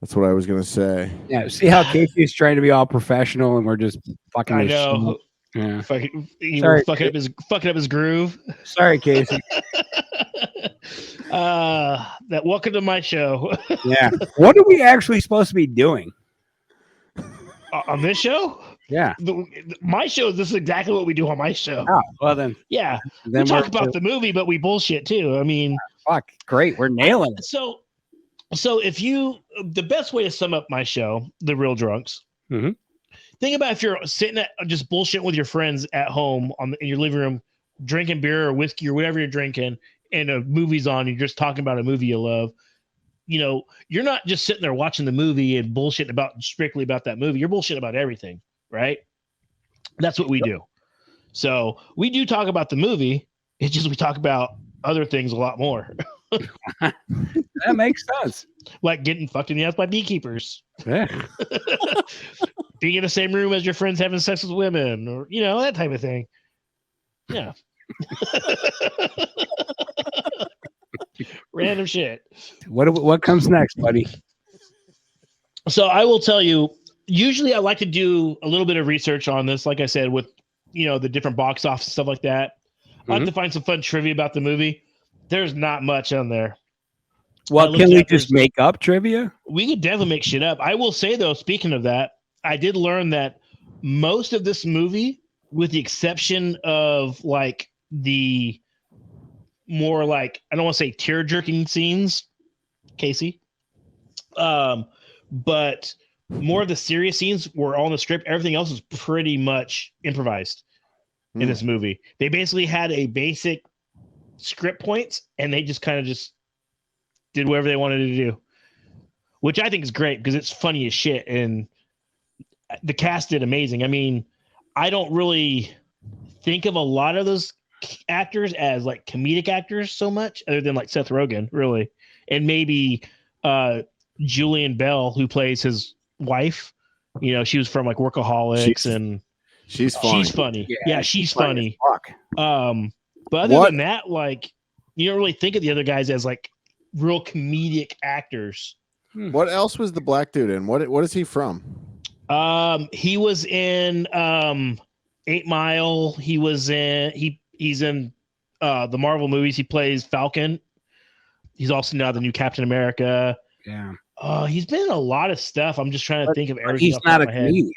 That's what I was going to say. Yeah. See how Casey's trying to be all professional and we're just fucking. I know. Yeah. Fucking up his groove. Sorry, Casey. Welcome to my show. Yeah. What are we actually supposed to be doing on this show? Yeah. My show, this is exactly what we do on my show. Oh, well then. Yeah. We talk about the movie, but we bullshit too. I mean, fuck, great. We're nailing it. So the best way to sum up my show, The Real Drunks, think about if you're sitting at just bullshitting with your friends at home in your living room, drinking beer or whiskey or whatever you're drinking, and a movie's on, you're just talking about a movie you love. You're not just sitting there watching the movie and bullshitting strictly about that movie. You're bullshitting about everything, right? That's what we do. So we do talk about the movie. It's just we talk about other things a lot more. That makes sense. Like getting fucked in the ass by beekeepers. Yeah. Being in the same room as your friends having sex with women, or that type of thing. Yeah. Random shit. What comes next, buddy? So I will tell you, usually I like to do a little bit of research on this, like I said, with the different box office stuff like that. I like to find some fun trivia about the movie. There's not much on there. Well, can we just make up trivia? We could definitely make shit up. I will say though, speaking of that, I did learn that most of this movie, with the exception of like the more like, I don't want to say tear jerking scenes, Casey, but more of the serious scenes were all in the script. Everything else was pretty much improvised in this movie. They basically had a basic script points and they just kind of just did whatever they wanted to do, which I think is great because it's funny as shit. And the cast did amazing. I mean, I don't really think of a lot of those actors as like comedic actors so much, other than like Seth Rogen, really, and maybe Julian Bell, who plays his wife. You know, she was from like Workaholics, and she's funny. She's funny. Yeah, Yeah, she's funny. But other than that, like, you don't really think of the other guys as like real comedic actors. What else was the black dude in? What is he from? He was in 8 Mile. He was in he's in the Marvel movies. He plays Falcon. He's also now the new Captain America. Yeah. He's been in a lot of stuff. I'm just trying to think of everything. He's not a comedian.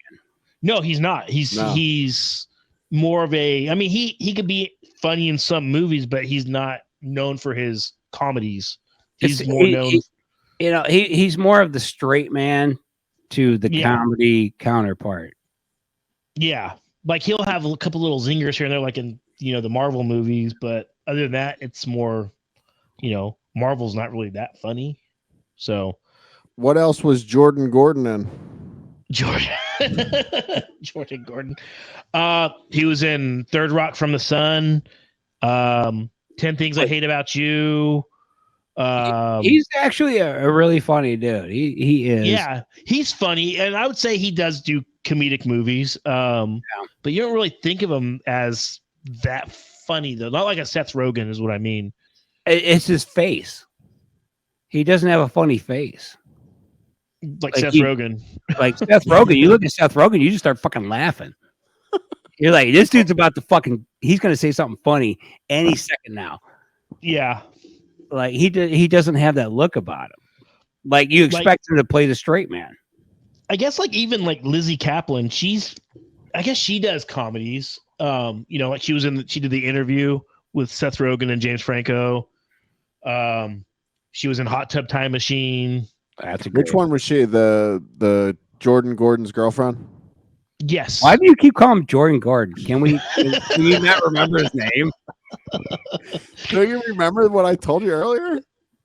No, he's not. He's more of a. I mean, he could be funny in some movies, but he's not known for his comedies. He's more known. He's more of the straight man to the comedy counterpart. Yeah, like he'll have a couple little zingers here and there, like in the Marvel movies, but other than that, it's more, Marvel's not really that funny. So, what else was Jordan Gordon in? Jordan Gordon. He was in Third Rock from the Sun. 10 Things I Hate About You. He's actually a really funny dude. He is. Yeah, he's funny, and I would say he does do comedic movies. But you don't really think of him as that funny, though. Not like a Seth Rogen is what I mean. It's his face. He doesn't have a funny face. Like Seth Rogen. Like Seth Rogen. You look at Seth Rogen, you just start fucking laughing. You're like, this dude's about to he's going to say something funny any second now. Yeah. Like he doesn't have that look about him. Like you expect him to play the straight man. I guess like even like Lizzie Kaplan, I guess she does comedies. Like she did The Interview with Seth Rogen and James Franco. She was in Hot Tub Time Machine. Which one was she? The Jordan Gordon's girlfriend? Yes. Why do you keep calling him Jordan Gordon? Can you not remember his name? Don't you remember what I told you earlier?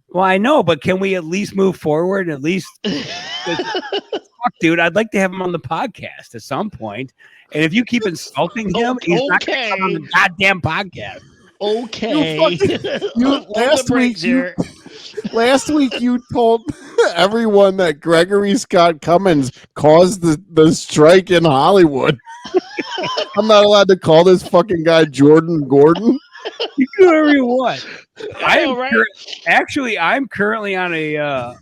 Well, I know, but can we at least move forward? At least, fuck, dude, I'd like to have him on the podcast at some point. And if you keep insulting him, he's not going to come on the goddamn podcast. Okay. Last week you told everyone that Gregory Scott Cummins caused the strike in Hollywood. I'm not allowed to call this fucking guy Jordan Gordon. You can do whatever you want. I'm currently on a. I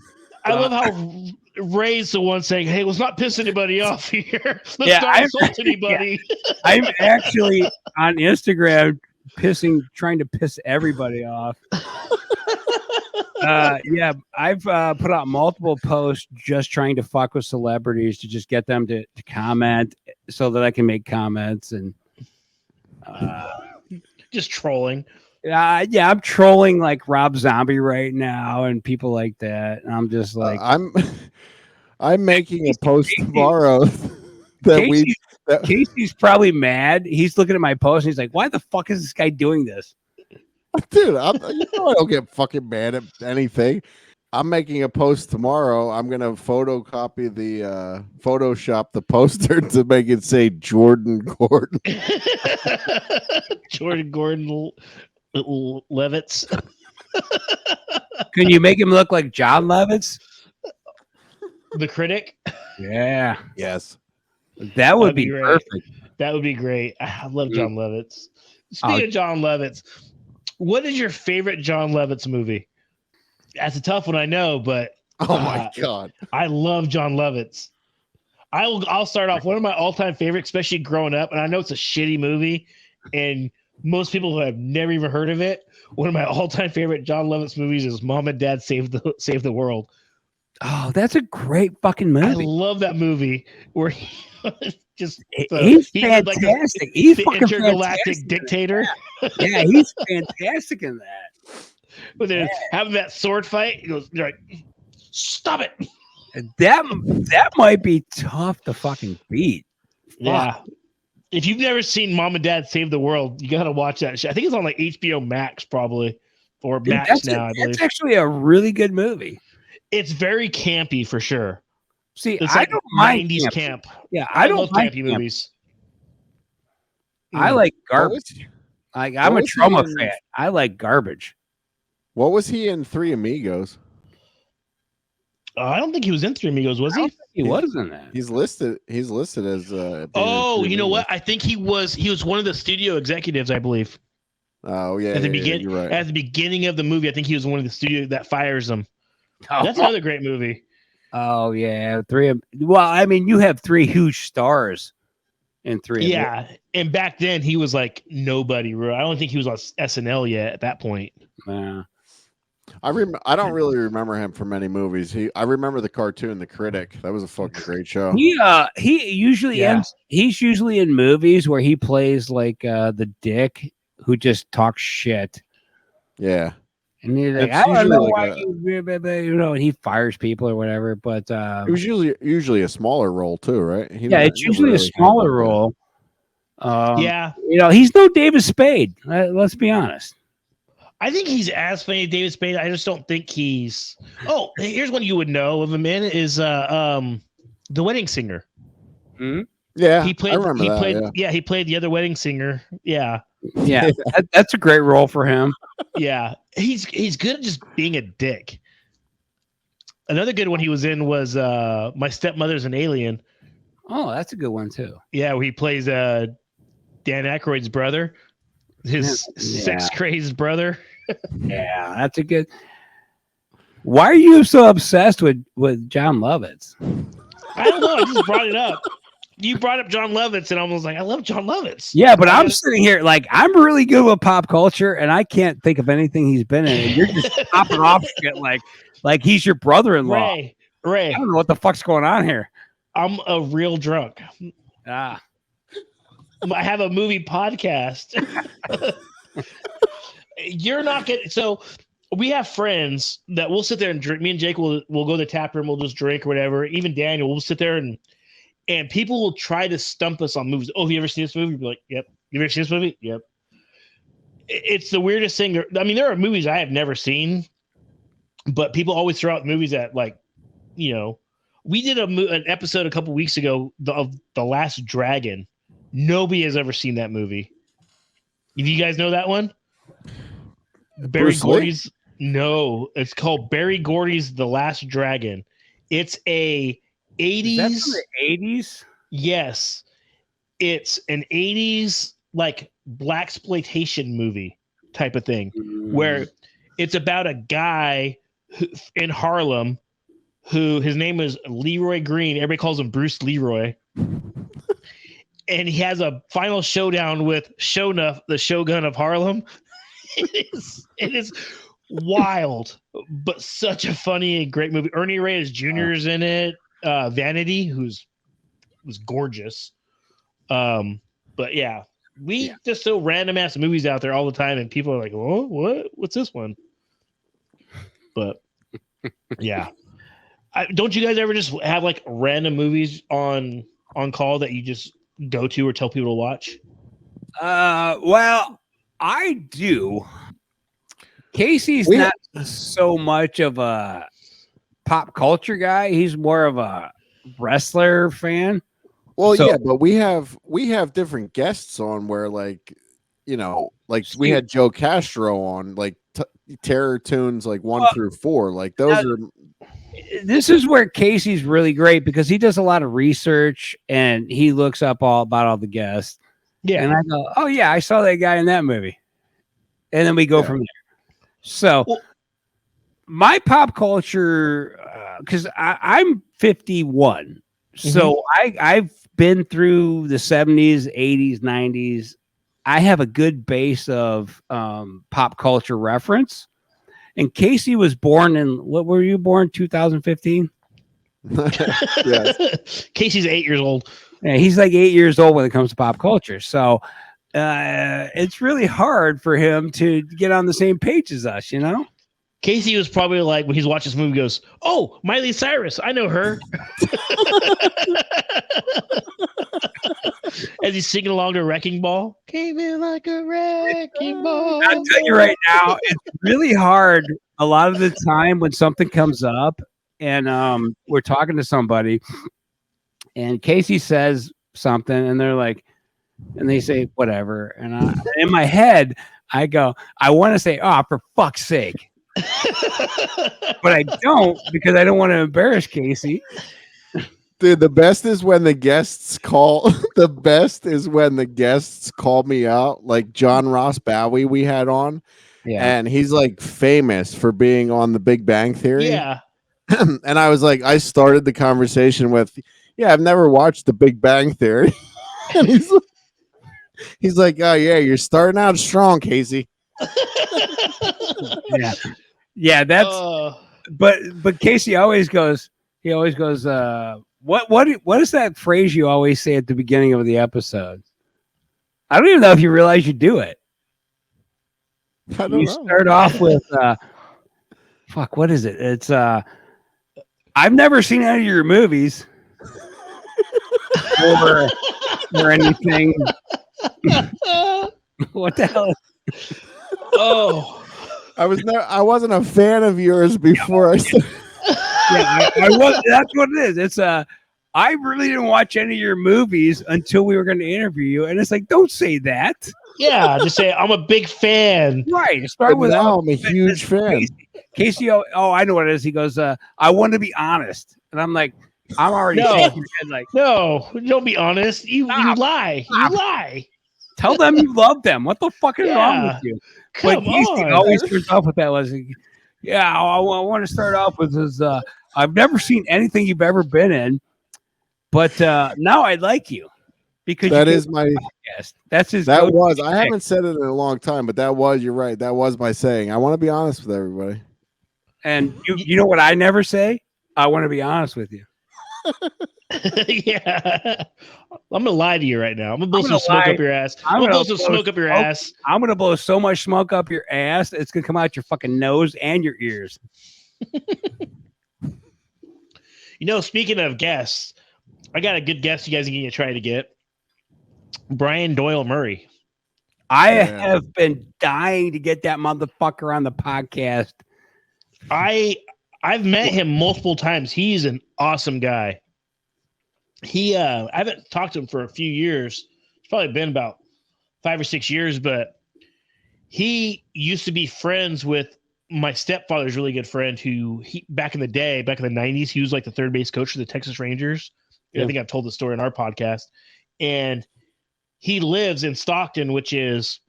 love how Ray's the one saying, "Hey, let's not piss anybody off here. Let's not insult anybody." Yeah. I'm actually on Instagram trying to piss everybody off. I've put out multiple posts just trying to fuck with celebrities to just get them to comment so that I can make comments and just trolling. I'm trolling like Rob Zombie right now and people like that. And I'm just like, I'm making a post tomorrow Casey's probably mad. He's looking at my post and he's like, why the fuck is this guy doing this? Dude, I don't get fucking mad at anything. I'm making a post tomorrow. I'm gonna Photoshop the poster to make it say Jordan Gordon. Jordan Gordon Levitts. Can you make him look like John Levitts? The Critic? Yeah. Yes. That would be perfect. That would be great. I love John Levitts. Speaking of John Levitts, what is your favorite John Levitts movie? That's a tough one, I know, but oh my god, I love John Levitts. I'll start off. One of my all-time favorites, especially growing up, and I know it's a shitty movie, and most people who have never even heard of it. One of my all-time favorite John Levitts movies is Mom and Dad Save the World. Oh, that's a great fucking movie. I love that movie where he just he's fantastic. He's the fucking intergalactic fantastic dictator. Yeah, he's fantastic in that. When they're having that sword fight, he goes, "You're like, stop it." That might be tough to fucking beat. Yeah. If you've never seen Mom and Dad Save the World, you gotta watch that shit. I think it's on like HBO Max probably, or Max now. I believe that's actually a really good movie. It's very campy for sure. See, it's I like don't mind 90s camp. camp. Yeah, I don't love mind campy camp. movies. I like garbage. I'm a trauma fan. I like garbage. What was he in Three Amigos? I don't think he was in Three Amigos, was he? He was in that. He's listed as. Oh, you know what? I think he was one of the studio executives, I believe. Oh yeah. At the beginning, you're right. At the beginning of the movie, I think he was one of the studio that fires him. Oh. That's another great movie. Oh yeah, Well, I mean, you have three huge stars in Three. Yeah, and back then he was like nobody. I don't think he was on SNL yet at that point. Yeah. I don't really remember him from many movies. I remember the cartoon, The Critic. That was a fucking great show. He usually he's usually in movies where he plays like the dick who just talks shit. Yeah. And he's like, I don't know why and he fires people or whatever. But it was usually a smaller role too, right? It's usually a smaller role. Yeah. He's no David Spade. Let's be honest. I think he's as funny as David Spade. I just don't think he's. Oh, here's one you would know of him in is The Wedding Singer. Mm-hmm. Yeah, he played. He played the other wedding singer. Yeah, that's a great role for him. Yeah, he's good at just being a dick. Another good one he was in was My Stepmother's an Alien. Oh, that's a good one too. Yeah, where he plays Dan Aykroyd's brother. His sex-crazed brother. Yeah, that's a good. Why are you so obsessed with John Lovitz? I don't know. I just brought it up. You brought up John Lovitz, and I was like, I love John Lovitz. Yeah, but I'm sitting here like I'm really good with pop culture, and I can't think of anything he's been in. And you're just popping off shit like he's your brother-in-law. Ray, I don't know what the fuck's going on here. I'm a real drunk. Ah. I have a movie podcast. You're not getting so we have friends that we'll sit there and drink. Me and Jake will go to the tap room, we'll just drink or whatever. Even Daniel, we'll sit there and people will try to stump us on movies. Oh, have you ever seen this movie? We'll be like, yep. You ever seen this movie? Yep. It's the weirdest thing. I mean, there are movies I have never seen, but people always throw out movies that we did an episode a couple weeks ago of The Last Dragon. Nobody has ever seen that movie. Do you guys know that one? Barry Gordy's. No, it's called Barry Gordy's The Last Dragon. It's a 80s. That's from the 80s? Yes. It's an 80s like blaxploitation movie type of thing where it's about a guy in Harlem who his name is Leroy Green. Everybody calls him Bruce Leroy. And he has a final showdown with Shonuff, the Shogun of Harlem. It is wild, but such a funny and great movie. Ernie Reyes Jr. is in it. Vanity, was gorgeous. But yeah, we just throw random ass movies out there all the time, and people are like, "Oh, what? What's this one?" But yeah, don't you guys ever just have like random movies on call that you just go to or tell people to watch? Well, I do. Casey's not so much of a pop culture guy. He's more of a wrestler fan. Well, yeah, but we have different guests on where we had Joe Castro on Terror Tunes 1 through 4. Those are. This is where Casey's really great because he does a lot of research and he looks up all about all the guests. Yeah. And I go, oh yeah, I saw that guy in that movie. And then we go from there. So my pop culture, because I'm 51. So I've been through the 70s, 80s, 90s. I have a good base of pop culture reference. And Casey was born in, what were you born? 2015. Yes. Casey's 8 years old. Yeah, he's like 8 years old when it comes to pop culture. So it's really hard for him to get on the same page as us, you know? Casey was probably like, when he's watching this movie, goes, "Oh, Miley Cyrus, I know her." As he's singing along to Wrecking Ball. Came in like a wrecking ball. I'll tell you right now, it's really hard a lot of the time when something comes up and we're talking to somebody and Casey says something and they're like, and they say whatever. And in my head, I go, I want to say, "Oh, for fuck's sake." But I don't, because I don't want to embarrass Casey. Dude, the best is when the guests call. The best is when the guests call me out, like John Ross Bowie we had on. Yeah. And he's like famous for being on The Big Bang Theory. Yeah. And I was like, I started the conversation with, "Yeah, I've never watched The Big Bang Theory." And he's like, "Oh yeah, you're starting out strong, Casey." Yeah. Yeah, that's but Casey always goes, what is that phrase you always say at the beginning of the episode? I don't even know if you realize you do it. I don't know. Start off with fuck, what is it? It's I've never seen any of your movies or anything. What the hell? Oh, I wasn't a fan of yours before I started. Yeah, I was. That's what it is. It's I really didn't watch any of your movies until we were going to interview you, and it's like, don't say that. yeah. Just say, "I'm a big fan." Right. Start with, now I'm a huge fan. Casey, oh, I know what it is. He goes, "I want to be honest," and I'm like, I'm already shaking my head like, no, don't be honest. You lie. You lie. Tell them you love them. What the fuck is wrong with you? But Casey always turns off with that. Was yeah, I want to start off with this. I've never seen anything you've ever been in, but now I like you because that is my podcast. That's his. That was. I haven't said it in a long time, but that was. You're right. That was my saying. I want to be honest with everybody. And you know what I never say? I want to be honest with you. Yeah, I'm gonna lie to you right now. I'm gonna blow some smoke up your ass. I'm gonna blow some smoke up your ass. I'm gonna blow so much smoke up your ass, it's gonna come out your fucking nose and your ears. You know, speaking of guests, I got a good guest you guys are gonna try to get. Brian Doyle Murray. I have been dying to get that motherfucker on the podcast. I've met him multiple times. He's an awesome guy. I haven't talked to him for a few years. It's probably been about 5 or 6 years, but he used to be friends with my stepfather's really good friend who back in the 90s, he was like the third base coach for the Texas Rangers. Yeah. I think I've told the story in our podcast. And he lives in Stockton, which is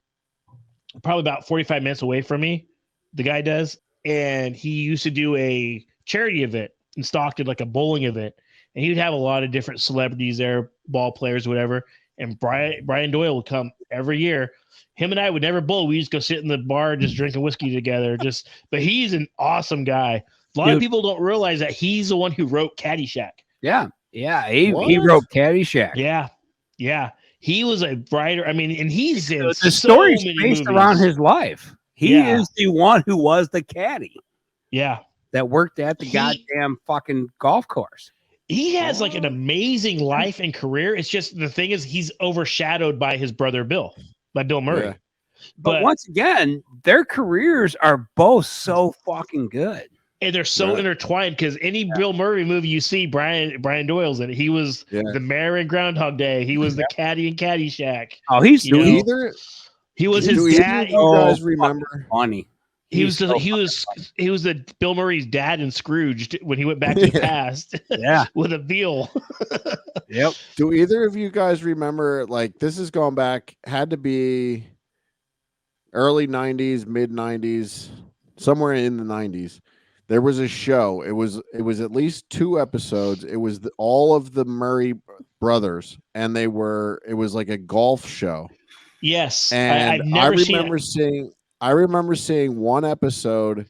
probably about 45 minutes away from me. The guy does. And he used to do a charity event in Stockton, like a bowling event. And he would have a lot of different celebrities there, ball players, whatever. And Brian Doyle would come every year. Him and I would never bowl. We just go sit in the bar, just drinking whiskey together. But he's an awesome guy. A lot of people don't realize that he's the one who wrote Caddyshack. Yeah. Yeah. He wrote Caddyshack. Yeah. Yeah. He was a writer. I mean, and he's in the story's based around his life. He is the one who was the caddy. Yeah. That worked at the goddamn fucking golf course. He has like an amazing life and career. It's just the thing is he's overshadowed by his brother Bill Murray. Yeah. But once again, their careers are both so fucking good. And they're so intertwined because any Bill Murray movie you see, Brian Doyle's in it. He was the mayor in Groundhog Day. He was the caddy in Caddyshack. Oh, he's He was his dad. You guys remember? Funny. He was the Bill Murray's dad in Scrooged when he went back to the past. Yeah, with a veal. Yep. Do either of you guys remember? Like this is going back. Had to be early '90s, mid '90s, somewhere in the '90s. There was a show. It was at least 2 episodes. It was all of the Murray brothers, and it was like a golf show. Yes, and I remember seeing one episode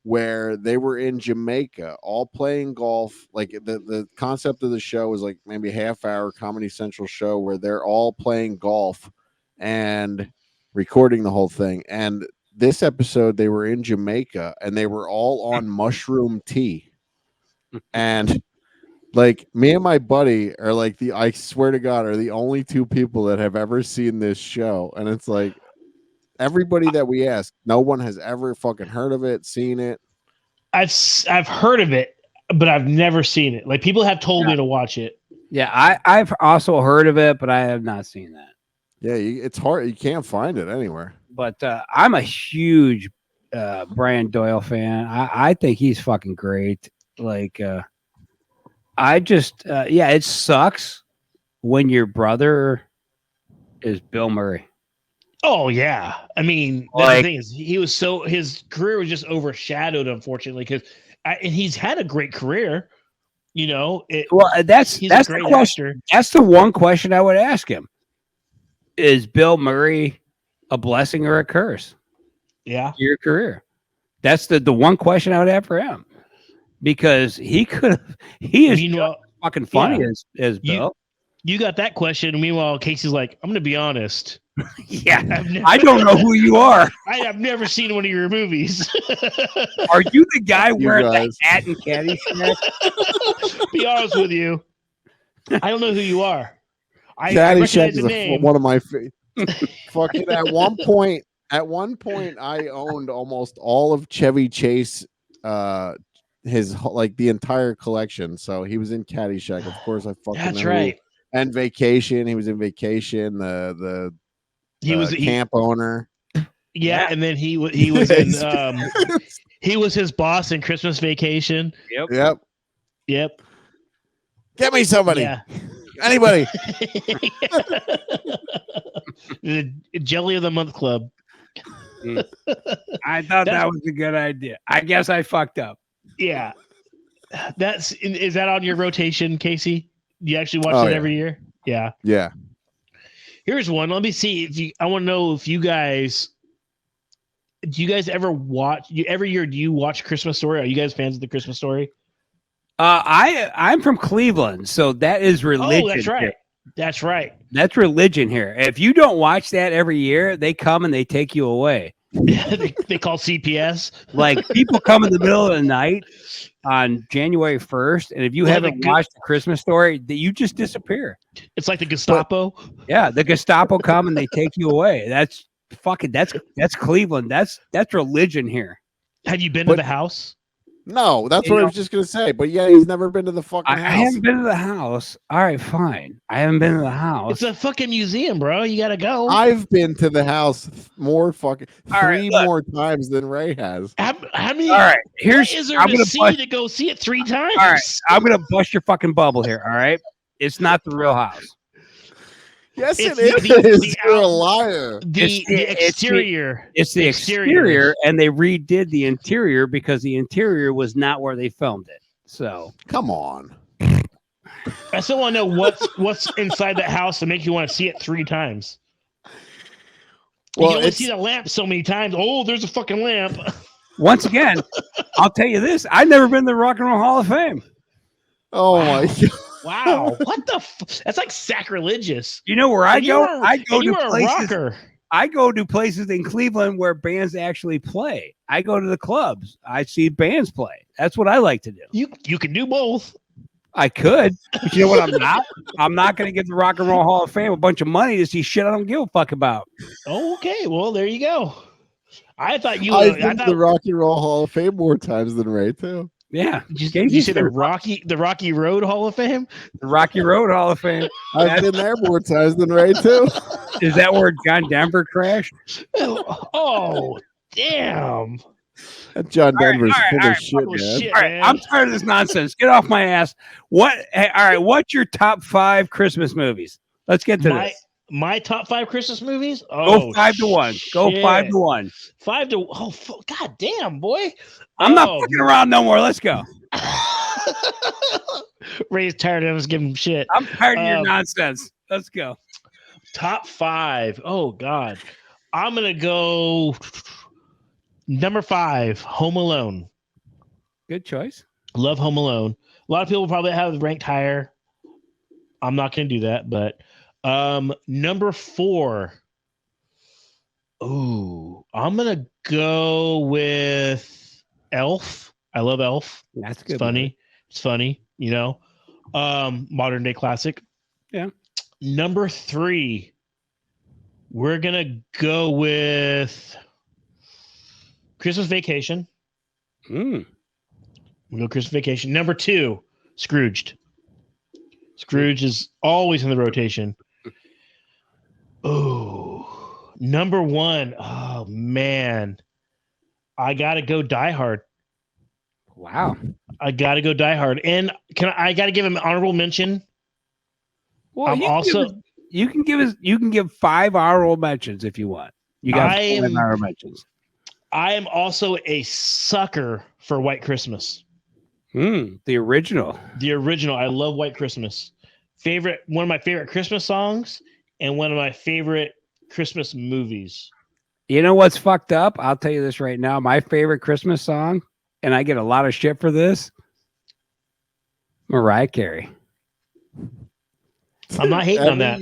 where they were in Jamaica, all playing golf. Like the concept of the show was like maybe a half-hour Comedy Central show where they're all playing golf and recording the whole thing. And this episode, they were in Jamaica and they were all on mushroom tea. And like me and my buddy are like I swear to God, are the only two people that have ever seen this show. And it's like everybody that we ask, no one has ever fucking heard of it, seen it. I've heard of it, but I've never seen it. Like people have told me to watch it. Yeah, I've also heard of it, but I have not seen that. Yeah, it's hard. You can't find it anywhere. But I'm a huge Brian Doyle fan. I think he's fucking great. Like, I just, it sucks when your brother is Bill Murray. Oh yeah, I mean, that's the thing is his career was just overshadowed, unfortunately, and he's had a great career. You know, that's a the great question. actor. That's the one question I would ask him: is Bill Murray a blessing or a curse? Yeah, to your career. That's the one question I would have for him, because he is fucking funny as Bill. You got that question. Meanwhile, Casey's like, I'm going to be honest. Yeah, I don't know who you are. I have never seen one of your movies. Are you the guy wearing that hat and Caddyshack? Be honest with you. I don't know who you are. Caddyshack is one of my fucking at one point, I owned almost all of Chevy Chase, his like the entire collection. So he was in Caddyshack. Of course, I fucking That's know. right. And Vacation, he was in Vacation. The camp owner. Yeah, and then he was in he was his boss in Christmas Vacation. Yep. Get me somebody. Yeah. Anybody. The Jelly of the Month Club. I thought that was a good idea. I guess I fucked up. Yeah. Is that on your rotation, Casey? You actually watch it every year? Yeah. Yeah. Here's one. Let me see I want to know if you guys do you guys ever watch every year do you watch Christmas Story? Are you guys fans of the Christmas Story? I'm from Cleveland, so that is religion. Oh, that's right. Here. That's right. That's religion here. If you don't watch that every year, they come and they take you away. they call CPS. Like people come in the middle of the night on January 1st, and if you haven't watched the Christmas Story, you just disappear. It's like the Gestapo. Yeah, the Gestapo come and they take you away. That's Cleveland. That's religion here. Have you been to the house? No, that's what I was just gonna say. But yeah, he's never been to the fucking house. I haven't been to the house. All right, fine. I haven't been to the house. It's a fucking museum, bro. You gotta go. I've been to the house more times than Ray has. How many? All right, is there to go see it 3 times? All right, I'm gonna bust your fucking bubble here. All right, it's not the real house. Yes, it is. You're a liar. The exterior. It's the exterior, and they redid the interior because the interior was not where they filmed it. So come on. I still want to know what's inside that house to make you want to see it 3 times. Well, you only see the lamp so many times. Oh, there's a fucking lamp. Once again, I'll tell you this: I've never been to the Rock and Roll Hall of Fame. Oh my God. Wow, what the? That's like sacrilegious. You know where I go? I go to places. Rocker. I go to places in Cleveland where bands actually play. I go to the clubs. I see bands play. That's what I like to do. You can do both. I could, but you know what? I'm not. I'm not going to give the Rock and Roll Hall of Fame a bunch of money to see shit I don't give a fuck about. Okay, well there you go. I thought you. I've been to the Rock and Roll Hall of Fame more times than Ray too. Yeah. Did you say the Rocky Road Hall of Fame? The Rocky Road Hall of Fame. I've been there more times than Ray too. Is that where John Denver crashed? Oh, damn. That John Denver's full of shit, man. All right, I'm tired of this nonsense. Get off my ass. All right, what's your top 5 Christmas movies? Let's get to this. My top 5 Christmas movies? Go 5 to 1. Go 5 to 1. 5 to God damn, boy. I'm not fucking around no more. Let's go. Ray's tired of us giving him shit. I'm tired of your nonsense. Let's go. Top 5. Oh God. I'm gonna go number 5, Home Alone. Good choice. Love Home Alone. A lot of people probably have it ranked higher. I'm not going to do that, but number 4. Ooh, I'm going to go with Elf. I love Elf. That's good. It's funny. Movie. It's funny, you know. Modern day classic. Yeah. Number 3, we're going to go with Christmas Vacation. We'll go Christmas Vacation. Number 2, Scrooged. Scrooge is always in the rotation. Oh, number 1. Oh, man. I got to go Die Hard. Wow. I got to go Die Hard. And I got to give him an honorable mention. Well, you can give 5 honorable mentions if you want. You got 5 honorable mentions. I am also a sucker for White Christmas. The original. The original. I love White Christmas. One of my favorite Christmas songs and one of my favorite Christmas movies. You know what's fucked up? I'll tell you this right now. My favorite Christmas song, and I get a lot of shit for this, Mariah Carey. I'm not hating on that.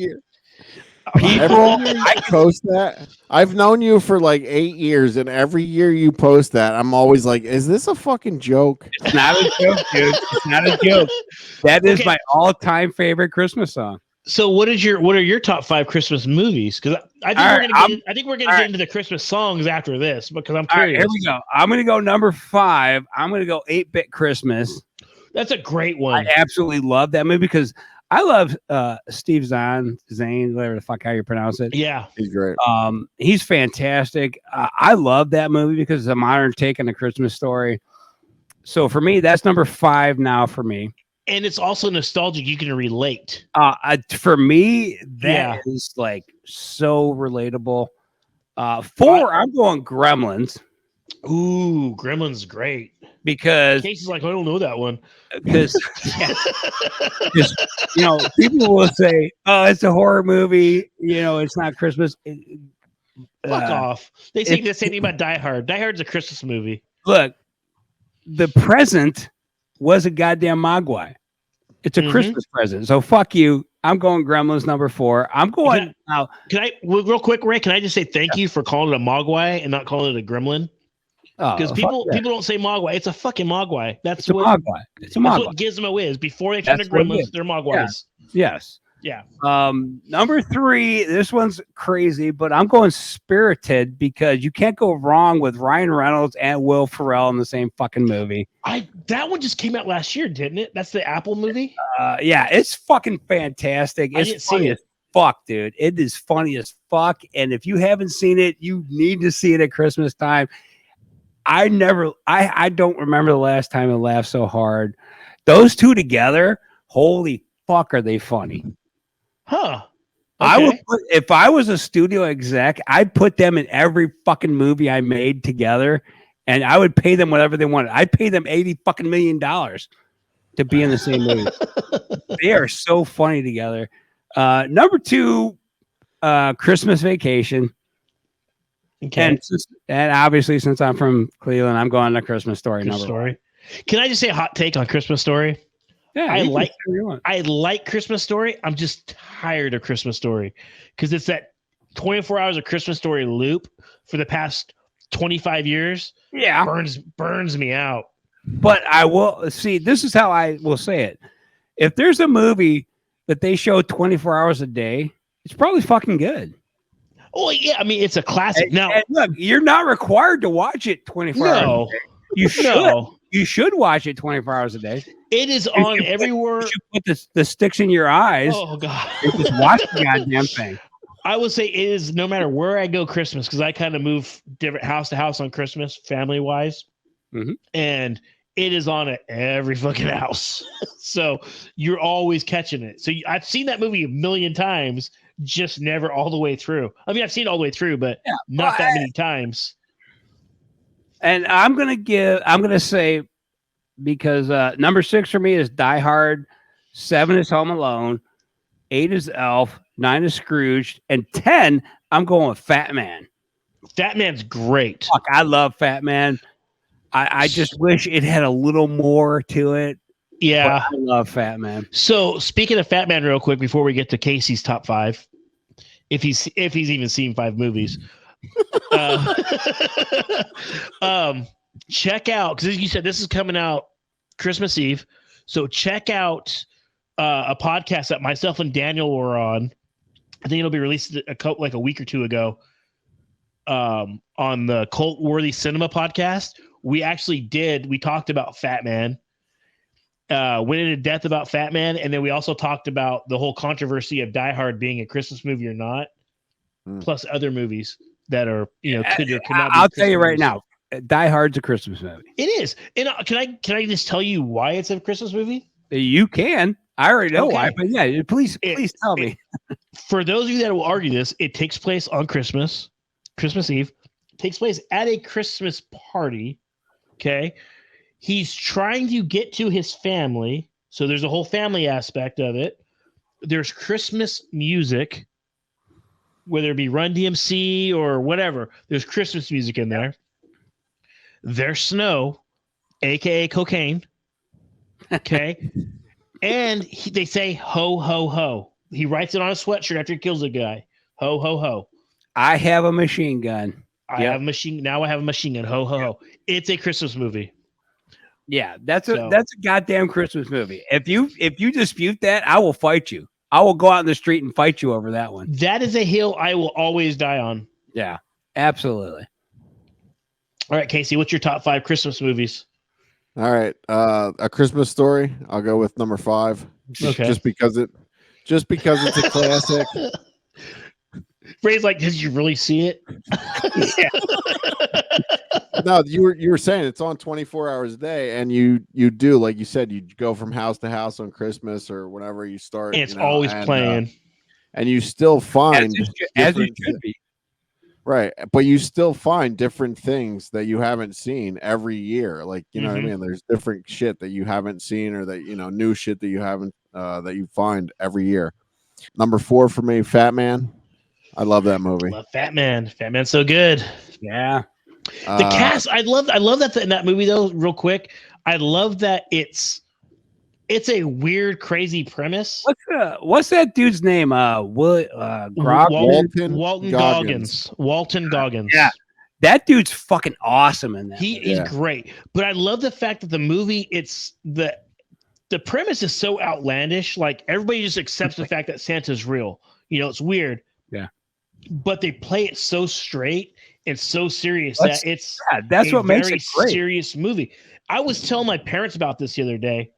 People post that. I've known you for like 8 years, and every year you post that, I'm always like, "Is this a fucking joke?" It's not a joke, dude. It's not a joke. That is my all-time favorite Christmas song. So, what are your top 5 Christmas movies? Because I think we're gonna get into the Christmas songs after this because I'm curious. Here we go. I'm gonna go number 5. I'm gonna go 8-Bit Christmas. That's a great one. I absolutely love that movie because I love Steve Zahn, whatever the fuck how you pronounce it. Yeah, he's great. He's fantastic. I love that movie because it's a modern take on a Christmas story. So for me, that's number 5 now for me. And it's also nostalgic. You can relate. For me, that is like so relatable. 4, I'm going Gremlins. Ooh, Gremlins, great. Because Casey's like, I don't know that one. Because people will say, "Oh, it's a horror movie. It's not Christmas." Fuck off. They say the same thing about Die Hard. Die Hard's a Christmas movie. Look, The Present was a goddamn mogwai. It's a Christmas present. So fuck you. I'm going Gremlins number 4. I'm going now. Real quick, Ray? Can I just say thank you for calling it a mogwai and not calling it a gremlin? Because people don't say mogwai. It's a fucking mogwai. That's what mogwai. It's a mogwai. That's what Gizmo is. Before they turn to gremlins, they're mogwais. Yeah. Yes. Yeah. Number 3. This one's crazy, but I'm going Spirited because you can't go wrong with Ryan Reynolds and Will Ferrell in the same fucking movie. That one just came out last year, didn't it? That's the Apple movie. Yeah, it's fucking fantastic. It's funny as fuck, dude. It is funny as fuck. And if you haven't seen it, you need to see it at Christmas time. I don't remember the last time I laughed so hard. Those two together, holy fuck, are they funny? Huh. Okay. If I was a studio exec, I'd put them in every fucking movie I made together, and I would pay them whatever they wanted. I'd pay them $80 fucking million to be in the same movie. They are so funny together. Number 2, Christmas Vacation. Okay. And obviously, since I'm from Cleveland, I'm going to Christmas Story. Can I just say a hot take on Christmas Story? Yeah, I like Christmas Story. I'm just tired of Christmas Story because it's that 24 hours of Christmas Story loop for the past 25 years. Yeah, burns me out. But I will see. This is how I will say it. If there's a movie that they show 24 hours a day, it's probably fucking good. Oh, yeah. I mean, it's a classic. And look, you're not required to watch it 24 hours a day. You should. No. You should watch it 24 hours a day. It is on everywhere. You put the sticks in your eyes. Oh, God. Just watch the goddamn thing. I would say it is no matter where I go Christmas, because I kind of move different house to house on Christmas, family-wise. Mm-hmm. And it is on at every fucking house. So you're always catching it. So I've seen that movie a million times, just never all the way through. I mean, I've seen it all the way through, but not that many times. And I'm going to say, because number 6 for me is Die Hard, 7 is Home Alone, 8 is Elf, 9 is Scrooge, and 10, I'm going with Fat Man. Fat Man's great. Fuck, I love Fat Man. I just wish it had a little more to it. Yeah, I love Fat Man. So speaking of Fat Man, real quick before we get to Casey's top 5, if he's even seen 5 movies, check out, because you said this is coming out Christmas Eve, so check out a podcast that myself and Daniel were on. I think it'll be released like a week or two ago on the Cult Worthy Cinema podcast. We talked about Fat Man, went into depth about Fat Man, and then we also talked about the whole controversy of Die Hard being a Christmas movie or not, plus other movies that are, could or could not be. I'll tell you right now, Die Hard's a Christmas movie. It is. And can I just tell you why it's a Christmas movie? You can. I already know why, but yeah, please tell me. For those of you that will argue this, it takes place on Christmas Eve. It takes place at a Christmas party. Okay. He's trying to get to his family. So there's a whole family aspect of it. There's Christmas music, whether it be Run DMC or whatever. There's Christmas music in there. There's snow, aka cocaine. Okay. And they say ho, ho, ho. He writes it on a sweatshirt after he kills a guy. Ho, ho, ho. I have a machine gun. I have a machine gun. Ho, ho, ho. It's a Christmas movie. Yeah, that's a goddamn Christmas movie. If you dispute that, I will fight you. I will go out in the street and fight you over that one. That is a hill I will always die on. Yeah, absolutely. All right, Casey, what's your top 5 Christmas movies? All right, A Christmas Story. I'll go with number 5. Okay. Just because it's a classic. Ray's like, did you really see it? Yeah. No, you were saying it's on 24 hours a day, and you do, like you said, you go from house to house on Christmas or whenever you start. And it's always playing, and you still find as it should be. Right, but you still find different things that you haven't seen every year. Like, you know what I mean? There's different shit that you haven't seen, or that, new shit that you haven't, that you find every year. Number 4 for me, Fat Man. I love that movie. Love Fat Man. Fat Man's so good. Yeah. The cast, I love that in that movie though. Real quick, I love that it's a weird, crazy premise. What's that dude's name? Walton Goggins. Walton Goggins. Yeah, that dude's fucking awesome in that. He's great. But I love the fact that the movie, the premise is so outlandish. Like, everybody just accepts the fact that Santa's real. It's weird. Yeah. But they play it so straight and so serious that's what makes it great. Serious movie. I was telling my parents about this the other day,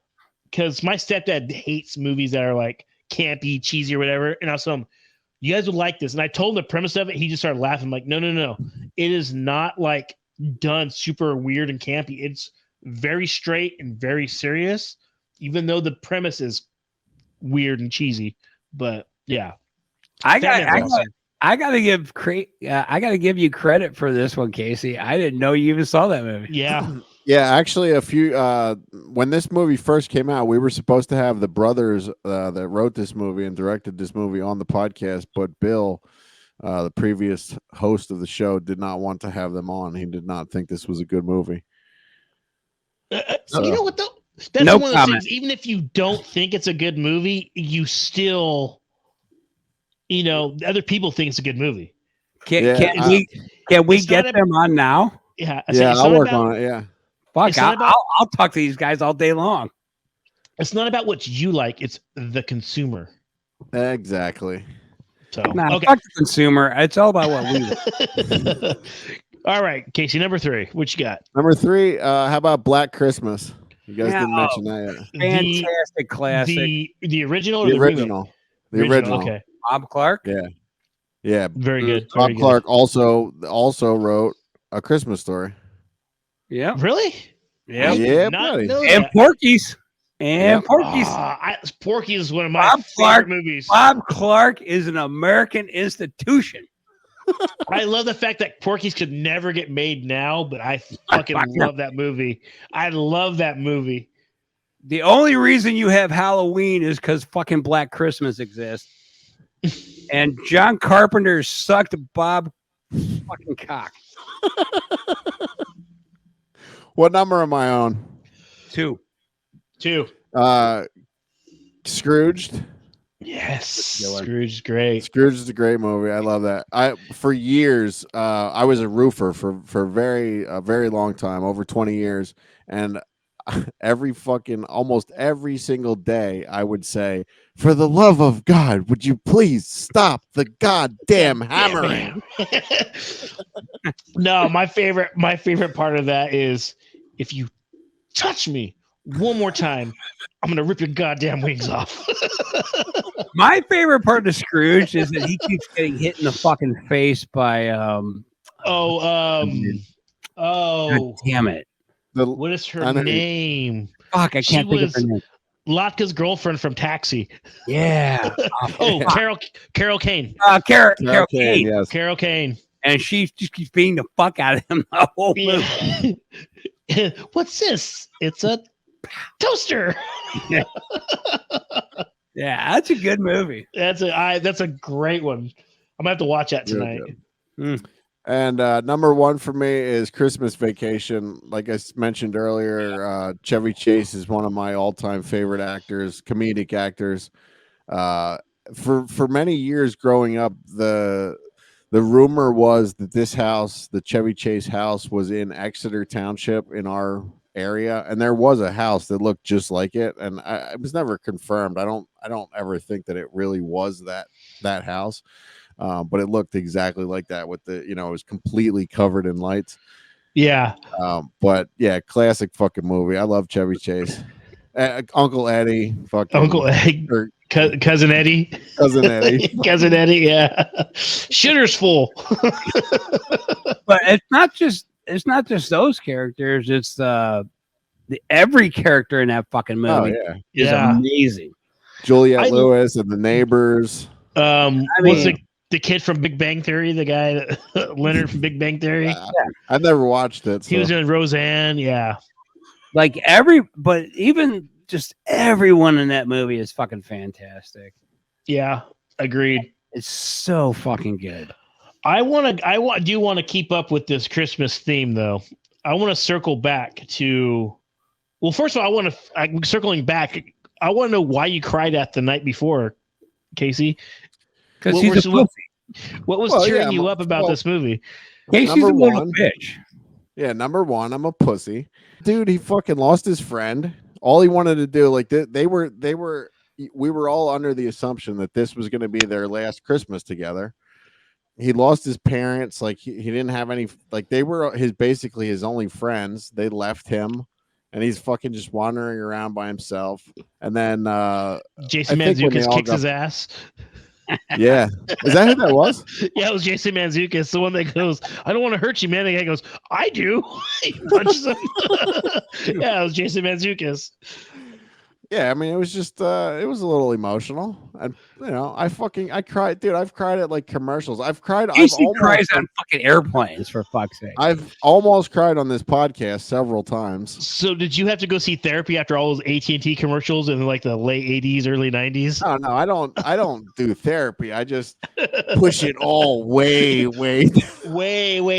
because my stepdad hates movies that are like campy, cheesy, or whatever. And I was telling him, you guys would like this. And I told him the premise of it. He just started laughing. I'm like, no. It is not like done super weird and campy. It's very straight and very serious, even though the premise is weird and cheesy. But yeah, I gotta give you credit for this one, Casey. I didn't know you even saw that movie. Yeah. Yeah, actually, when this movie first came out, we were supposed to have the brothers that wrote this movie and directed this movie on the podcast, but Bill, the previous host of the show, did not want to have them on. He did not think this was a good movie. So, you know what though? That's one of those things. Even if you don't think it's a good movie, you still, other people think it's a good movie. Can we get them on now? Yeah, I'll work on it. Yeah. Fuck, I'll talk to these guys all day long. It's not about what you like; it's the consumer. Exactly. So, fuck the consumer. It's all about what we like. All right, Casey, number 3. What you got? Number 3. How about Black Christmas? You guys didn't mention that yet. Fantastic classic. The original or the original? The original. Okay. Bob Clark. Yeah. Very good. Bob Clark also wrote A Christmas Story. Yeah. Really? Yeah. And Porky's. Porky is one of my favorite movies. Bob Clark is an American institution. I love the fact that Porky's could never get made now, but I fucking love that movie. I love that movie. The only reason you have Halloween is because fucking Black Christmas exists. And John Carpenter sucked Bob fucking cock. What number am I on? 2. Scrooged. Yes, Scrooge is great. Scrooge is a great movie. I love that. For years, I was a roofer for a very long time, over 20 years, and almost every single day, I would say, "For the love of God, would you please stop the goddamn hammering?" No, my favorite part of that is if you touch me one more time, I'm gonna rip your goddamn wings off. My favorite part of Scrooge is that he keeps getting hit in the fucking face by God damn it. What is her name? Fuck, I can't think of her name. Lotka's girlfriend from Taxi. Yeah. Carol Kane. Carol Kane. Yes. Carol Kane. And she just keeps beating the fuck out of him the whole movie. What's this? It's a toaster. Yeah, that's a good movie. That's a great one. I'm gonna have to watch that tonight. And number one for me is Christmas Vacation. Like I mentioned earlier, Chevy Chase is one of my all-time favorite actors, comedic actors. For many years growing up, the rumor was that this house, the Chevy Chase house, was in Exeter Township in our area, and there was a house that looked just like it, and it was never confirmed. I don't ever think that it really was that house. But it looked exactly like that with the, it was completely covered in lights. Yeah. But yeah, classic fucking movie. I love Chevy Chase. Uncle Eddie, Cousin Eddie. Cousin Eddie. Cousin Eddie, yeah. Shitter's full. But it's not just those characters, it's every character in that fucking movie is amazing. Juliette Lewis and the neighbors. The kid from Big Bang Theory, the guy Leonard from Big Bang Theory. I've never watched it. So. He was in Roseanne, yeah. Like but even just everyone in that movie is fucking fantastic. Yeah, agreed. It's so fucking good. Do want to keep up with this Christmas theme though. I want to circle back to. Well, first of all, I'm circling back. I want to know why you cried at the night before, Casey. Because he's a pussy. What was cheering you up about this movie? Casey's a little bitch. Yeah, number one, I'm a pussy. Dude, he fucking lost his friend. All he wanted to do, like we were all under the assumption that this was going to be their last Christmas together. He lost his parents. Like he didn't have any, like they were basically his only friends. They left him. And he's fucking just wandering around by himself. And then Jason Mantzoukas kicks his ass. Yeah. Is that who that was? Yeah, it was Jason Mantzoukas, the one that goes, "I don't want to hurt you, man." The guy goes, "I do." He punches him. Yeah, it was Jason Mantzoukas. Yeah, I mean, it was just it was a little emotional, and I cried, dude. I've cried at like commercials. I've cried. Casey cries on fucking airplanes, for fuck's sake. I've almost cried on this podcast several times. So, did you have to go see therapy after all those AT&T commercials in like the late '80s, early '90s? No, I don't do therapy. I just push it all way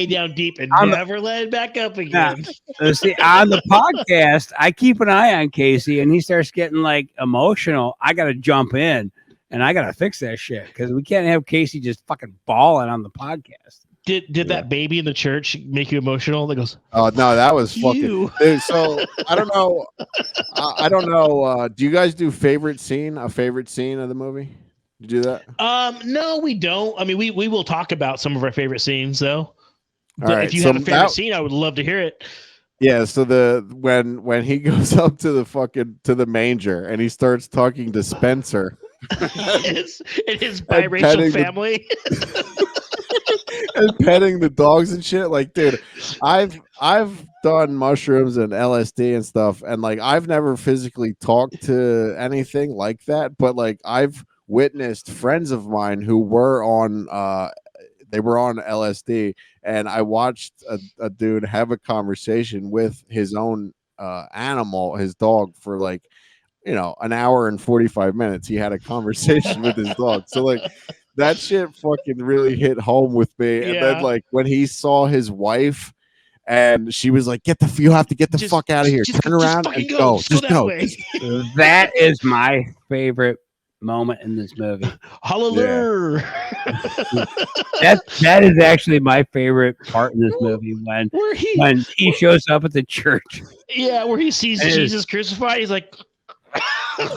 down deep and never let it back up again. See, on the podcast, I keep an eye on Casey, and he starts getting like emotional. I gotta jump in and I gotta fix that shit because we can't have Casey just fucking bawling on the podcast. Did that baby in the church make you emotional? That goes, oh no, that was fucking dude, so I don't know. Do you guys do a favorite scene of the movie? You do that? No, we don't. I mean, we will talk about some of our favorite scenes though. But if you have a favorite scene, I would love to hear it. Yeah, so when he goes up to the manger and he starts talking to Spencer, his biracial family, and petting the dogs and shit. Like, dude, I've done mushrooms and LSD and stuff, and like I've never physically talked to anything like that, but like I've witnessed friends of mine who were on LSD, and I watched a dude have a conversation with his own animal, his dog, for like, an hour and 45 minutes. He had a conversation with his dog. So like that shit fucking really hit home with me. And then like when he saw his wife And she was like, you have to get the fuck out of here. Turn around and go. Just go. That is my favorite moment in this movie. Hallelujah. That is actually my favorite part in this movie when he shows up at the church. Yeah, where he sees Jesus crucified. He's like,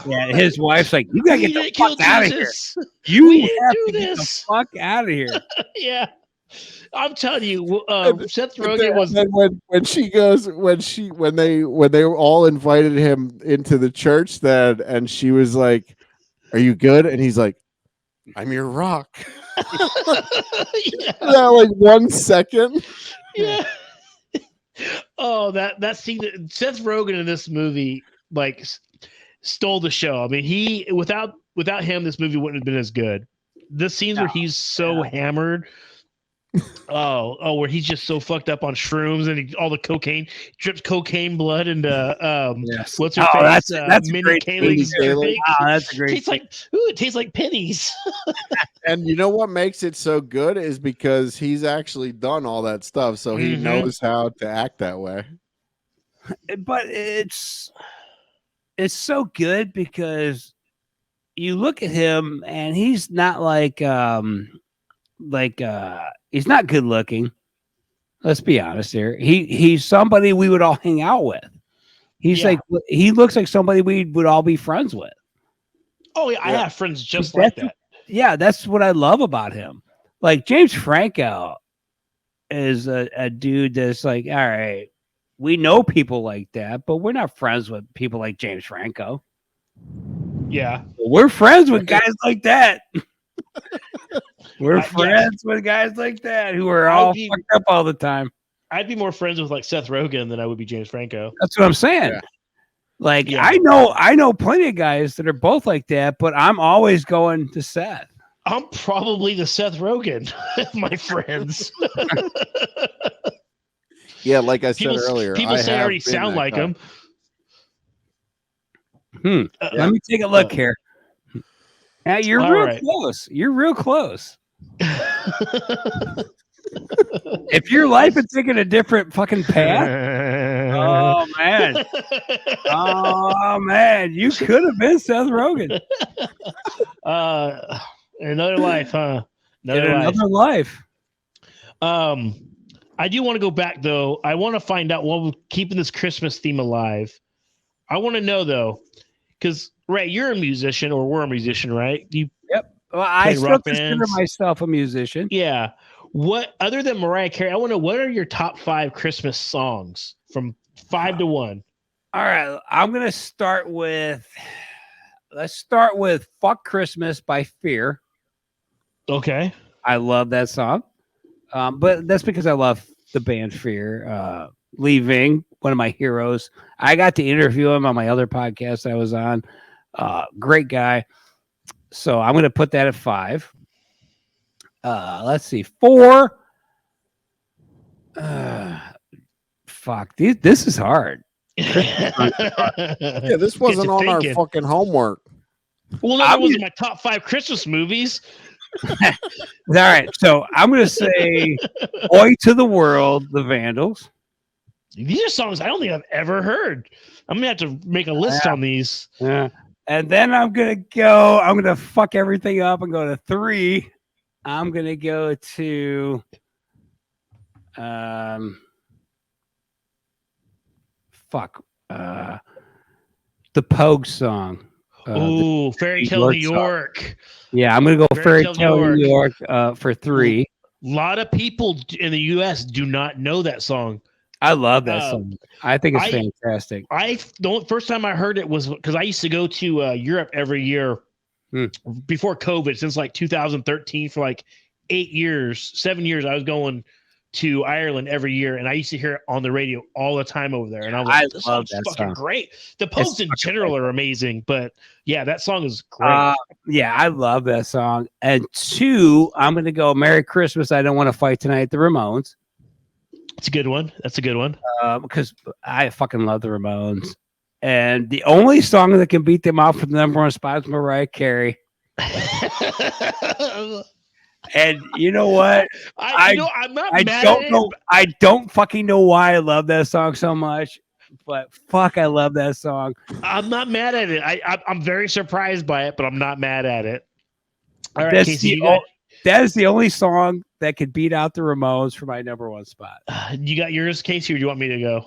yeah, his wife's like, you gotta get the fuck out of here. You have to get the fuck out of here. Yeah. I'm telling you, Seth Rogan was when they all invited him into the church then, and she was like, "Are you good?" And he's like, "I'm your rock." Yeah, like 1 second. Yeah. Oh, that scene. Seth Rogan in this movie like stole the show. I mean, without him, this movie wouldn't have been as good. The scenes where he's so hammered. Where he's just so fucked up on shrooms and all the cocaine drips cocaine blood into what's her face? That's Minnie Kaling's drink. That's a great. It tastes like pennies. And you know what makes it so good is because he's actually done all that stuff, so he knows how to act that way. But it's so good because you look at him and he's not he's not good looking. Let's be honest here. He's somebody we would all hang out with. He looks like somebody we would all be friends with. Oh yeah, I have friends just like that. Yeah, that's what I love about him. Like James Franco is a dude that's like, all right, we know people like that, but we're not friends with people like James Franco. Yeah. We're friends with guys like that. We're friends with guys like that who are all fucked up all the time. I'd be more friends with like Seth Rogan than I would be James Franco. That's what I'm saying. Yeah. Like I know plenty of guys that are both like that, but I'm always going to Seth. I'm probably the Seth Rogan of my friends. Yeah, like I said earlier, people say I already sound like him. Let me take a look here. Yeah, you're real close. You're real close. If your life had taken a different fucking path, oh man, you could have been Seth Rogen. Another life, huh? Another life. I do want to go back though. I want to find out what we're keeping this Christmas theme alive. I want to know though, because Ray, you're a musician, or we're a musician, right? Yep. Well, I still consider myself a musician. Yeah. What other than Mariah Carey? I want to know, what are your top 5 Christmas songs from 5 to 1? All right, I'm gonna start with. Let's start with "Fuck Christmas" by Fear. Okay. I love that song, but that's because I love the band Fear. Leaving, one of my heroes. I got to interview him on my other podcast I was on. Great guy. So I'm going to put that at 5. Let's see. 4. Fuck. This is hard. Yeah, this wasn't on our fucking homework. Well, no, that wasn't my top 5 Christmas movies. All right. So I'm going to say Oi to the World, the Vandals. These are songs I don't think I've ever heard. I'm going to have to make a list on these. Yeah. And then I'm going to fuck everything up and go to 3. I'm going to go to the Pogue song. Fairy Tale New York. Yeah, I'm going to go Fairy Tale New York for 3. A lot of people in the U.S. do not know that song. I love that song. I think it's fantastic. The first time I heard it was because I used to go to Europe every year before COVID, since like 2013 for like 7 years. I was going to Ireland every year, and I used to hear it on the radio all the time over there. And I was like, this song's fucking great. The Pogues in general are amazing, but yeah, that song is great. Yeah, I love that song. And 2, I'm going to go Merry Christmas, I Don't Want to Fight Tonight, the Ramones. It's a good one. That's a good one. Because I fucking love the Ramones. And the only song that can beat them off from the #1 spot is Mariah Carey. And you know what? I'm not I mad don't at know. I don't fucking know why I love that song so much, but fuck, I love that song. I'm not mad at it. I'm very surprised by it, but I'm not mad at it. All right, That's Casey, that is the only song that could beat out the Ramones for my number one spot. you got yours, Casey, or do you want me to go?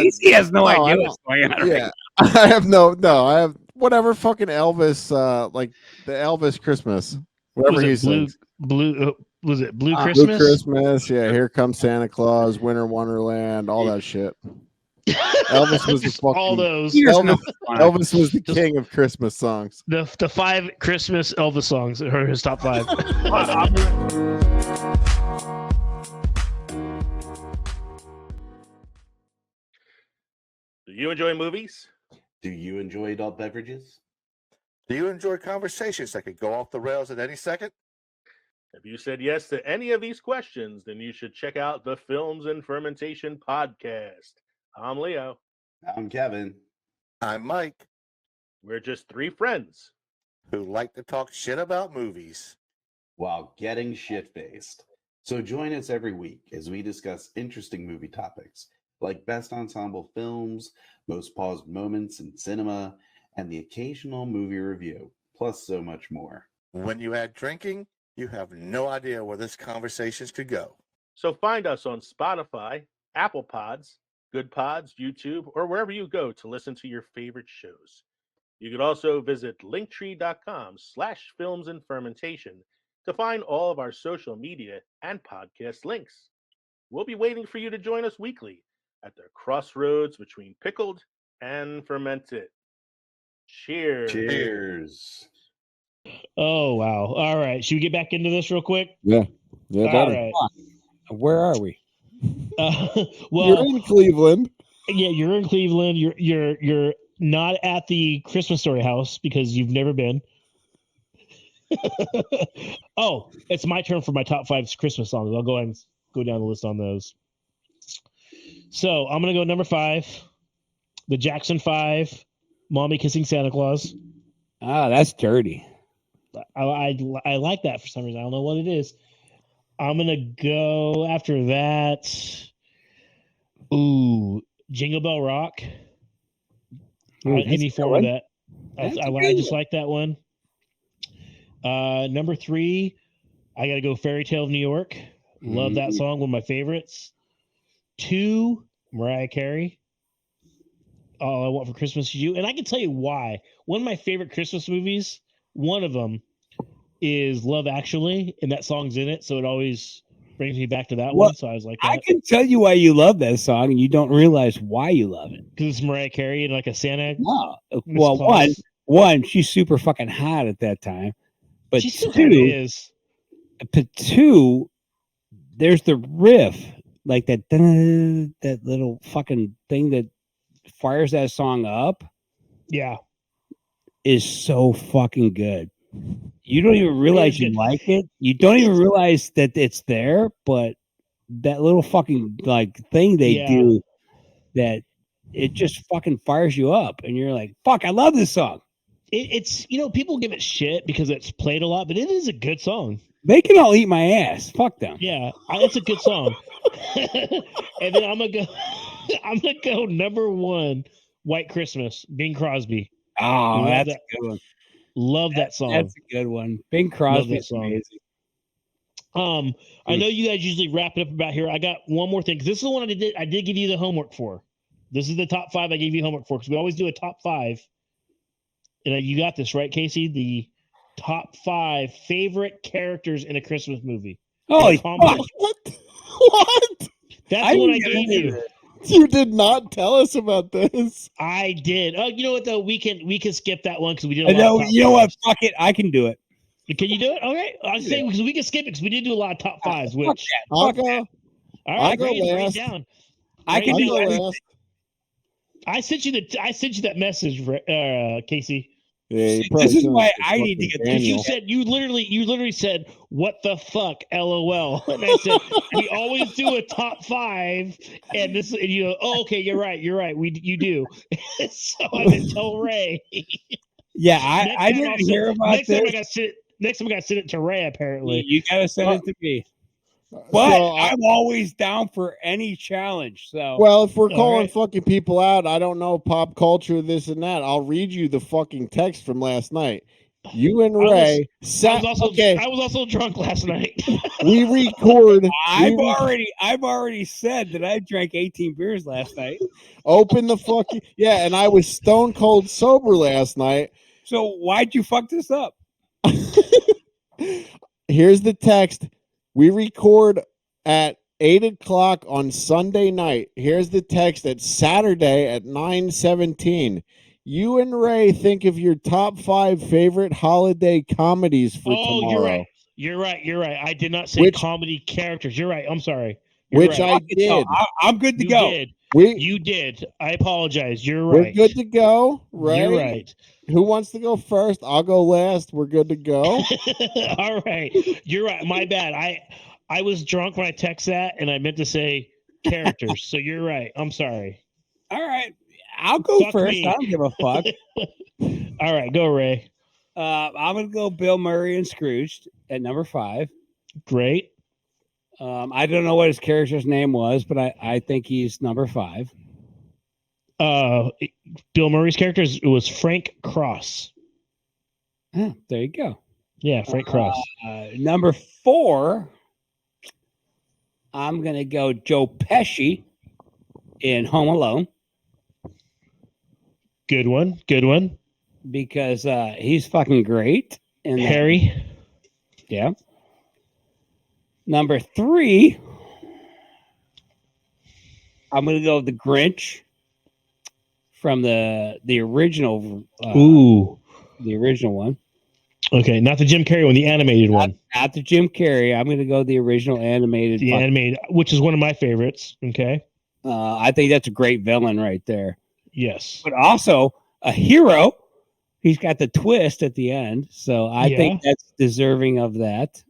Casey has no idea what's going on. Yeah, Right I have I have whatever fucking Elvis, like the Elvis Christmas, whatever he sings. Was it Blue Blue Christmas? Christmas, yeah. Here Comes Santa Claus, Winter Wonderland, all that shit. Elvis was the fucking, all those. Elvis was the king of Christmas songs. The 5 Christmas Elvis songs are his top 5. Do you enjoy movies? Do you enjoy adult beverages? Do you enjoy conversations that could go off the rails at any second? If you said yes to any of these questions, then you should check out the Films and Fermentation podcast. I'm Leo. I'm Kevin. I'm Mike. We're just 3 friends who like to talk shit about movies while getting shit-faced. So join us every week as we discuss interesting movie topics like best ensemble films, most paused moments in cinema, and the occasional movie review, plus so much more. When you add drinking, you have no idea where this conversation could go. So find us on Spotify, Apple Pods, Good Pods, YouTube, or wherever you go to listen to your favorite shows. You could also visit linktree.com/films and fermentation to find all of our social media and podcast links. We'll be waiting for you to join us weekly at the crossroads between pickled and fermented. Cheers. Cheers. Oh, wow. All right. Should we get back into this real quick? Yeah. All right. Where are we? Well, you're in Cleveland. Yeah, you're in Cleveland. You're not at the Christmas Story house because you've never been. Oh, it's my turn for my top 5 Christmas songs. I'll go ahead and go down the list on those. So I'm gonna go number 5, the Jackson 5, "Mommy Kissing Santa Claus." Ah, that's dirty. I like that for some reason. I don't know what it is. I'm gonna go after that. Ooh, "Jingle Bell Rock." Any form of that. I just like that one. Number 3, I gotta go "Fairy Tale of New York." Love that song, one of my favorites. 2, Mariah Carey, "All I Want for Christmas Is You." And I can tell you why. One of my favorite Christmas movies, one of them, is Love Actually, and that song's in it, so it always brings me back to that one. So I was like, I can tell you why you love that song, and you don't realize why you love it. Because it's Mariah Carey and like a Santa. No. Well, one, she's super fucking hot at that time. But she still kind of is. But 2, there's the riff, like that little fucking thing that fires that song up. Yeah. Is so fucking good. You don't even realize you like it. You don't even realize that it's there, but that little fucking like thing they do, that it just fucking fires you up, and you're like, "Fuck, I love this song." It's people give it shit because it's played a lot, but it is a good song. They can all eat my ass. Fuck them. Yeah, it's a good song. And then I'm gonna go number 1, "White Christmas," Bing Crosby. Oh, that's a good one. Love that song. That's a good one. Bing Crosby is amazing. I know you guys usually wrap it up about here. I got one more thing, because this is the one I did give you the homework for. This is the top 5 I gave you homework for, because we always do a top 5. And you got this, right, Casey? The top 5 favorite characters in a Christmas movie. Oh, what? That's what I gave you. You did not tell us about this. I did. Oh, you know what though? We can skip that one because we did a lot. No, you know what? Fuck it. I can do it. Can you do it? Okay. I was saying because we can skip it because we did do a lot of top 5s. Which I'll go. All right, go last. Down. I can do it. I sent you that message, Casey. Yeah, this is why I need to get this. You literally said, "What the fuck, LOL?" And I said, "We always do a top 5, and this." And you go, "Oh, okay, you're right. You do." So I didn't tell Ray. Yeah, I didn't hear about this. Next time I got to send it to Ray. Apparently, You gotta send it to me. But So I'm always down for any challenge. So well, if we're All calling right. fucking people out, I don't know pop culture, this and that. I'll read you the fucking text from last night. You and Ray I was also drunk last night. we record. I've already said that I drank 18 beers last night. Open the fucking and I was stone cold sober last night. So why'd you fuck this up? Here's the text. We record at 8:00 on Sunday night. Here's the text at Saturday at 9:17. You and Ray think of your top 5 favorite holiday comedies for tomorrow. You're right. I did not say comedy characters. You're right. I'm sorry. You're Which right. I did. I'm good to You go. did. We You did. I apologize. You're We're right. good to go, right? You're right. Who wants to go first? I'll go last. We're good to go. All right. You're right. My bad. I was drunk when I text that, and I meant to say characters. So you're right. I'm sorry. All right. I'll go Fuck first. me. I don't give a fuck. All right. Go, Ray. I'm gonna go Bill Murray and Scrooged at number 5. Great. I don't know what his character's name was, but I think he's number 5. Bill Murray's character was Frank Cross. There you go. Yeah, Frank Cross. Number 4, I'm gonna go Joe Pesci in Home Alone. Good one. Good one. Because he's fucking great. And Harry. Yeah. Number 3, I'm gonna go the Grinch from the original. The original one. Okay, not the Jim Carrey one, the animated one. Not the Jim Carrey. I'm gonna go the original animated. The animated, which is one of my favorites. Okay. I think that's a great villain right there. Yes. But also a hero. He's got the twist at the end, so I think that's deserving of that.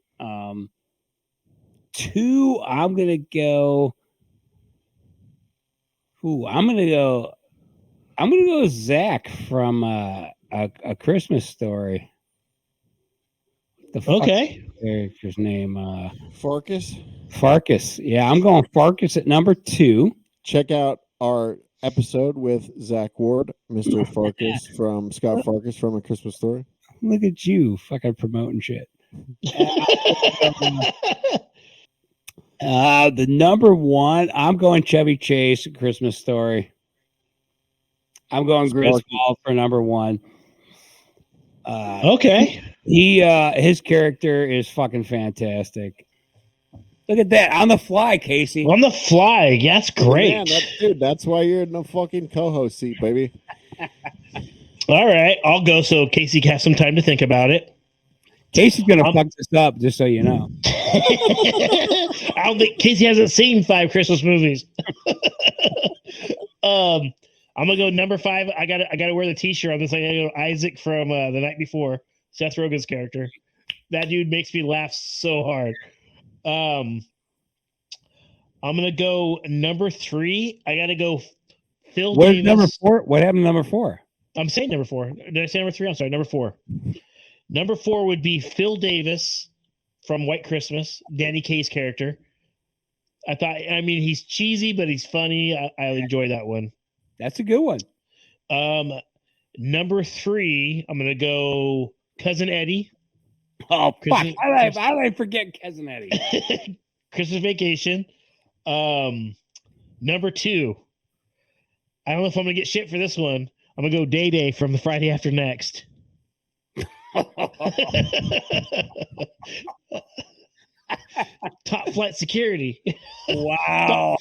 2, I'm gonna go. I'm gonna go Zach from a Christmas Story. Okay. Character's name? Farkas. Farkas. Yeah, I'm going Farkas at number 2. Check out our episode with Zach Ward, Mr. Farkas from Scott Farkas from A Christmas Story. Look at you, fucking promoting shit. The number 1, I'm going Chevy Chase, A Christmas Story. I'm going Griswold for number 1. Okay. His character is fucking fantastic. Look at that on the fly, Casey. On the fly, that's great. Man, that's why you're in the fucking co-host seat, baby. All right, I'll go. So Casey has some time to think about it. Casey's gonna fuck this up, just so you know. I don't think Casey hasn't seen 5 Christmas movies. I'm gonna go number 5. I gotta wear the T-shirt on this. I gotta go Isaac from The Night Before, Seth Rogen's character. That dude makes me laugh so hard. I'm gonna go number 3. I gotta go Phil Davis. Number 4? What happened to number 4? I'm saying number 4. Did I say number 3? I'm sorry, number 4. Number 4 would be Phil Davis from White Christmas, Danny Kaye's character. He's cheesy, but he's funny. I enjoy that one. That's a good one. Number 3, I'm gonna go Cousin Eddie. Oh, fuck. I forget Cousin Eddie. Christmas Vacation. Number 2, I don't know if I'm gonna get shit for this one. I'm gonna go Day Day from the Friday After Next. Top flight security. Wow.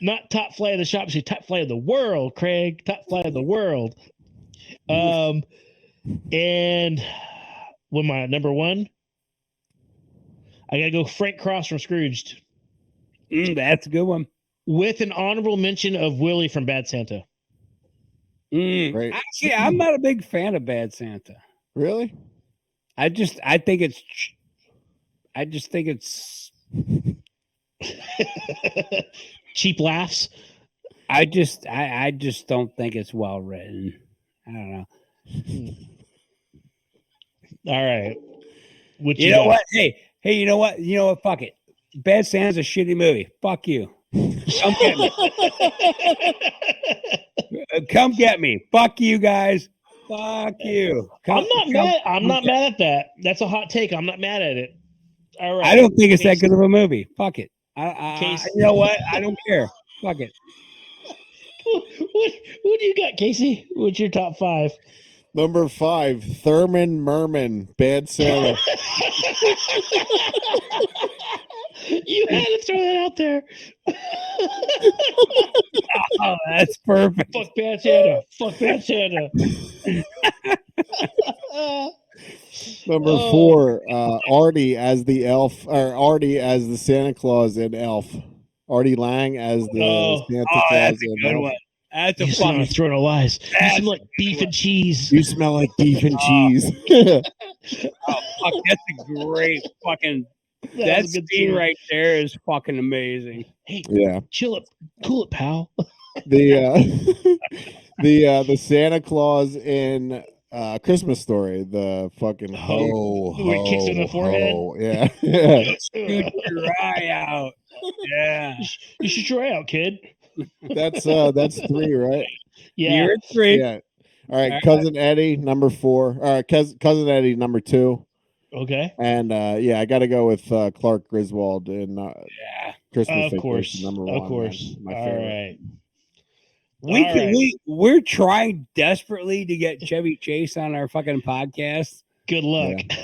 Not top flight of the shop, she's top flight of the world, Craig. Top flight of the world. And with my number 1, I gotta go Frank Cross from Scrooged. That's a good one. With an honorable mention of Willie from Bad Santa. Right. Actually, I'm not a big fan of Bad Santa. Really? I just think it's cheap laughs. I just don't think it's well written. I don't know. All right. What you know what? Hey, you know what? You know what? Fuck it. Bad Santa's a shitty movie. Fuck you. Come get me. Come get me. Fuck you guys. Fuck you. I'm not mad at that. That's a hot take. I'm not mad at it. All right. I don't think it's that good of a movie. Fuck it. You know what? I don't care. Fuck it. What do you got, Casey? What's your top 5? Number 5, Thurman Merman, Bad Santa. You had to throw that out there. Oh, that's perfect. Fuck Bad Santa. Fuck Bad Santa. Number 4, Artie as the elf, or Artie as the Santa Claus in Elf. Artie Lang as the Santa Claus that's a in good Elf. one. That's a You smell fucking throwing lies. You smell like beef and cheese. You smell like beef and cheese. oh fuck, that's a great fucking that scene right there is fucking amazing. Hey, yeah, chill it, cool it, pal. The Santa Claus in Christmas Story, the fucking ho Where he kicks him in the forehead. Yeah. Shoot your eye out. Yeah. You should try out, kid. That's 3, right? Yeah. You're 3. Yeah. All right, Cousin Eddie, number 4. All right, Cousin Eddie, number 2. Okay. And I got to go with Clark Griswold in Christmas Vacation, number 1. Of course. My favorite. All right. We're trying desperately to get Chevy Chase on our fucking podcast. Good luck. Yeah.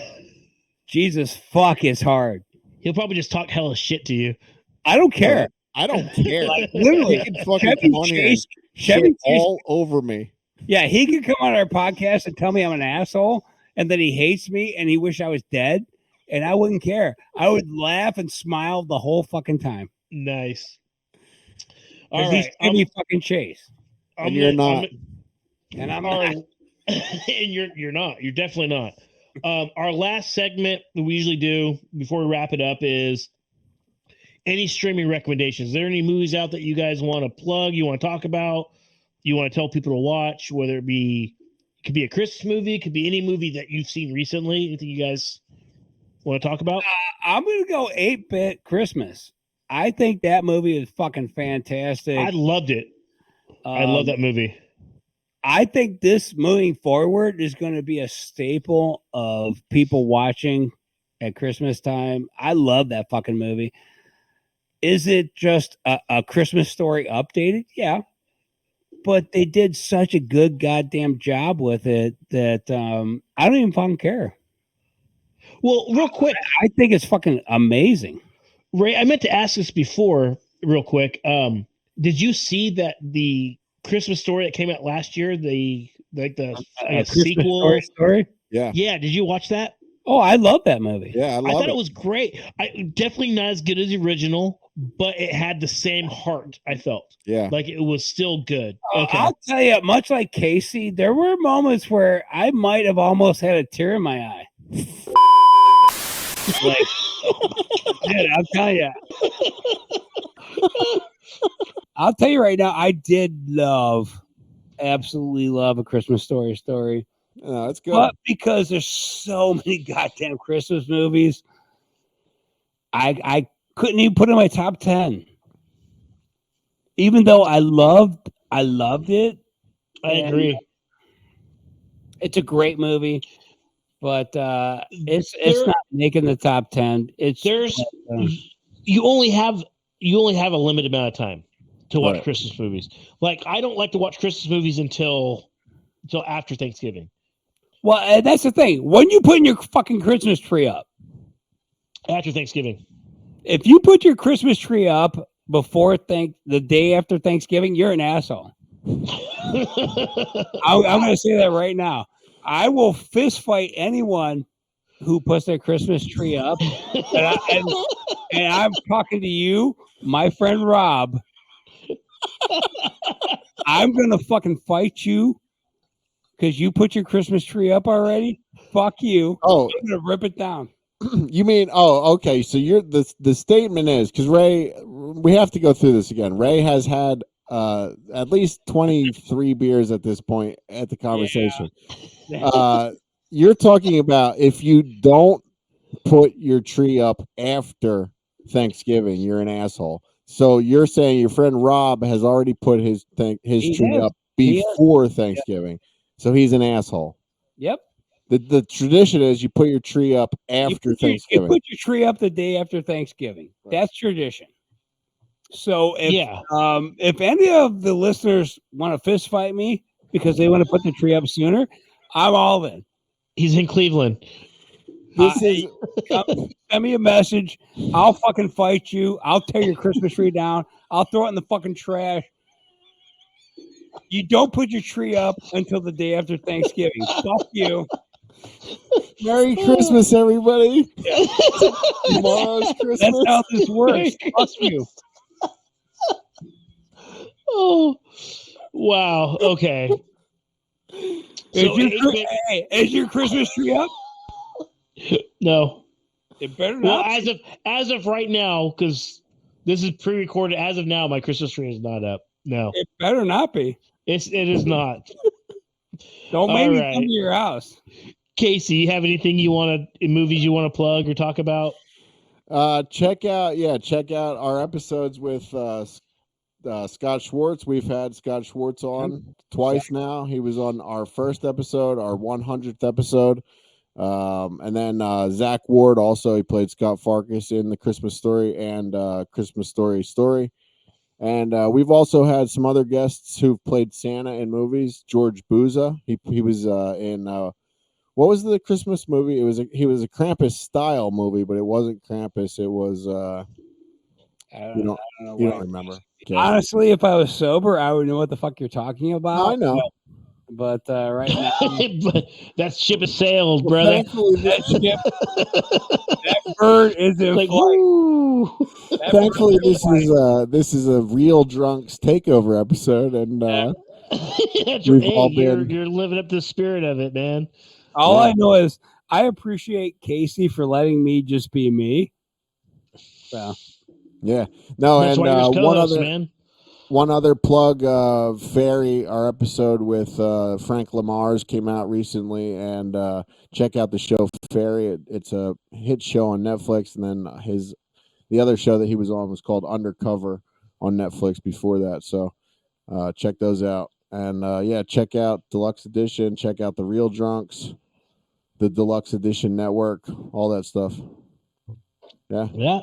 Jesus fuck, it's hard. He'll probably just talk hella shit to you. I don't care. I don't care. Like, literally, he can fucking come on here and shit all over me. Yeah, he could come on our podcast and tell me I'm an asshole and that he hates me and he wish I was dead, and I wouldn't care. I would laugh and smile the whole fucking time. Nice. All right, he's Chevy fucking Chase, and you're not. And I'm not. And you're not. You're definitely not. Our last segment that we usually do before we wrap it up is any streaming recommendations. Is there any movies out that you guys want to plug, you want to talk about, you want to tell people to watch, whether it could be a Christmas movie, it could be any movie that you've seen recently, anything you guys want to talk about? I'm going to go 8-Bit Christmas. I think that movie is fucking fantastic. I loved it. I love that movie. I think this moving forward is going to be a staple of people watching at Christmas time. I love that fucking movie. Is it just a Christmas Story updated? Yeah. But they did such a good goddamn job with it that I don't even fucking care. Well, real quick, I think it's fucking amazing. Ray, I meant to ask this before, real quick. Did you see that the Christmas Story that came out last year, the sequel story? Yeah. Yeah. Did you watch that? Oh, I love that movie. Yeah, I thought it was great. Definitely not as good as the original, but it had the same heart, I felt. Yeah. Like it was still good. Okay. I'll tell you, much like Casey, there were moments where I might have almost had a tear in my eye. Like, dude, I'll tell you. I'll tell you right now, I did absolutely love A Christmas Story. No, that's good. But because there's so many goddamn Christmas movies, I couldn't even put it in my top 10. Even though I loved it. I agree. It's a great movie, but it's not making the top 10. You only have a limited amount of time to watch Christmas movies. Like I don't like to watch Christmas movies until after Thanksgiving. Well, that's the thing. When you putting your fucking Christmas tree up? After Thanksgiving. If you put your Christmas tree up before the day after Thanksgiving, you're an asshole. I'm going to say that right now. I will fist fight anyone who puts their Christmas tree up. And I'm talking to you, my friend Rob. I'm going to fucking fight you because you put your Christmas tree up already. Fuck you. Oh, I'm going to rip it down. You mean, okay. So the statement is, because Ray, we have to go through this again. Ray has had at least 23 beers at this point at the conversation. Yeah. You're talking about if you don't put your tree up after Thanksgiving, you're an asshole. So you're saying your friend Rob has already put his tree up before Thanksgiving, so he's an asshole. Yep. The tradition is you put your tree up after Thanksgiving. You put your tree up the day after Thanksgiving. Right. That's tradition. So if any of the listeners want to fist fight me because they want to put the tree up sooner, I'm all in. He's in Cleveland. Send me a message. I'll fucking fight you. I'll tear your Christmas tree down. I'll throw it in the fucking trash. You don't put your tree up until the day after Thanksgiving. Fuck you. Merry Christmas, everybody. Tomorrow's Christmas. That's how this works. Fuck you. Oh, wow. Okay. Is your Christmas tree up? No. It better well, not. As of right now, because this is pre-recorded. As of now, my Christmas tree is not up. No, it better not be. It is not. Don't make me come to your house. Casey, you have anything movies you want to plug or talk about? Check out our episodes with Scott Schwartz. We've had Scott Schwartz on twice now. He was on our first episode, our 100th episode. And then Zach Ward also, he played Scott Farkas in The Christmas Story and Christmas Story. And we've also had some other guests who've played Santa in movies. George Booza, he was in what was the Christmas movie? He was a Krampus style movie, but it wasn't Krampus. It was you don't remember. Okay. Honestly, if I was sober, I would know what the fuck you're talking about. I know. But right now, but that ship has sailed, brother. That bird is in flight. Thankfully, this is a Real Drunks Takeover episode, and you're living up to the spirit of it, man. All I know is I appreciate Casey for letting me just be me. So yeah, no, that's and one other plug, Fairy, our episode with Frank Lamar's came out recently, and check out the show Fairy. It's a hit show on Netflix, and then the other show that he was on was called Undercover on Netflix before that. So check those out, and check out Deluxe Edition. Check out the Real Drunks, the Deluxe Edition Network, all that stuff. Yeah.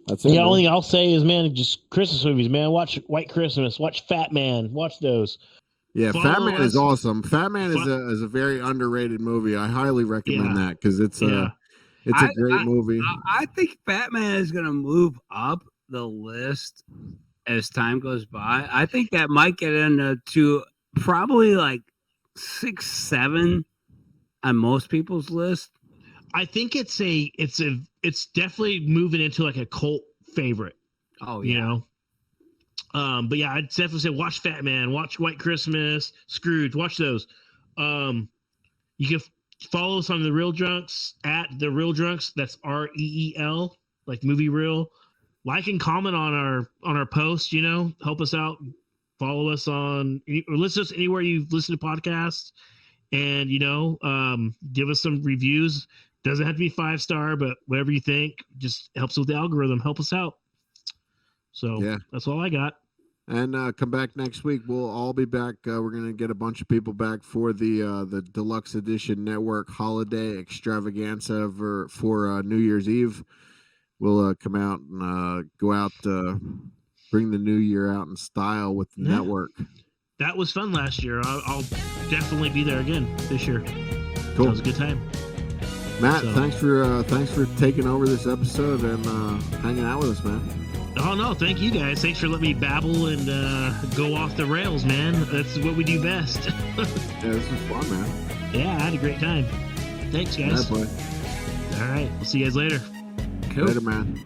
That's it. The only thing I'll say is, man, just Christmas movies, man. Watch White Christmas. Watch Fat Man. Watch those. Yeah, Fat Man is awesome. Fat Man is a very underrated movie. I highly recommend that because it's a great movie. I think Fat Man is going to move up the list as time goes by. I think that might get into probably like 6, 7 on most people's list. I think it's definitely moving into like a cult favorite. Oh yeah. You know? But yeah, I'd definitely say watch Fat Man, watch White Christmas, Scrooge, watch those. You can follow us on The Real Drunks at The Real Drunks. That's REEL, like movie reel. Like and comment on our post, help us out. Follow us or listen to us anywhere you listen to podcasts, and give us some reviews. Doesn't have to be 5-star, but whatever you think just helps with the algorithm. Help us out. So that's all I got. And come back next week. We'll all be back. We're gonna get a bunch of people back for the Deluxe Edition Network Holiday Extravaganza for New Year's Eve. We'll come out and go out, bring the new year out in style with the network. That was fun last year. I'll definitely be there again this year. Cool. That was a good time. Matt, thanks for taking over this episode and hanging out with us, man. Oh no, thank you guys. Thanks for letting me babble and go off the rails, man. That's what we do best. Yeah, this was fun, man. Yeah, I had a great time. Thanks, guys. All right, we'll see you guys later. Cool. Later, man.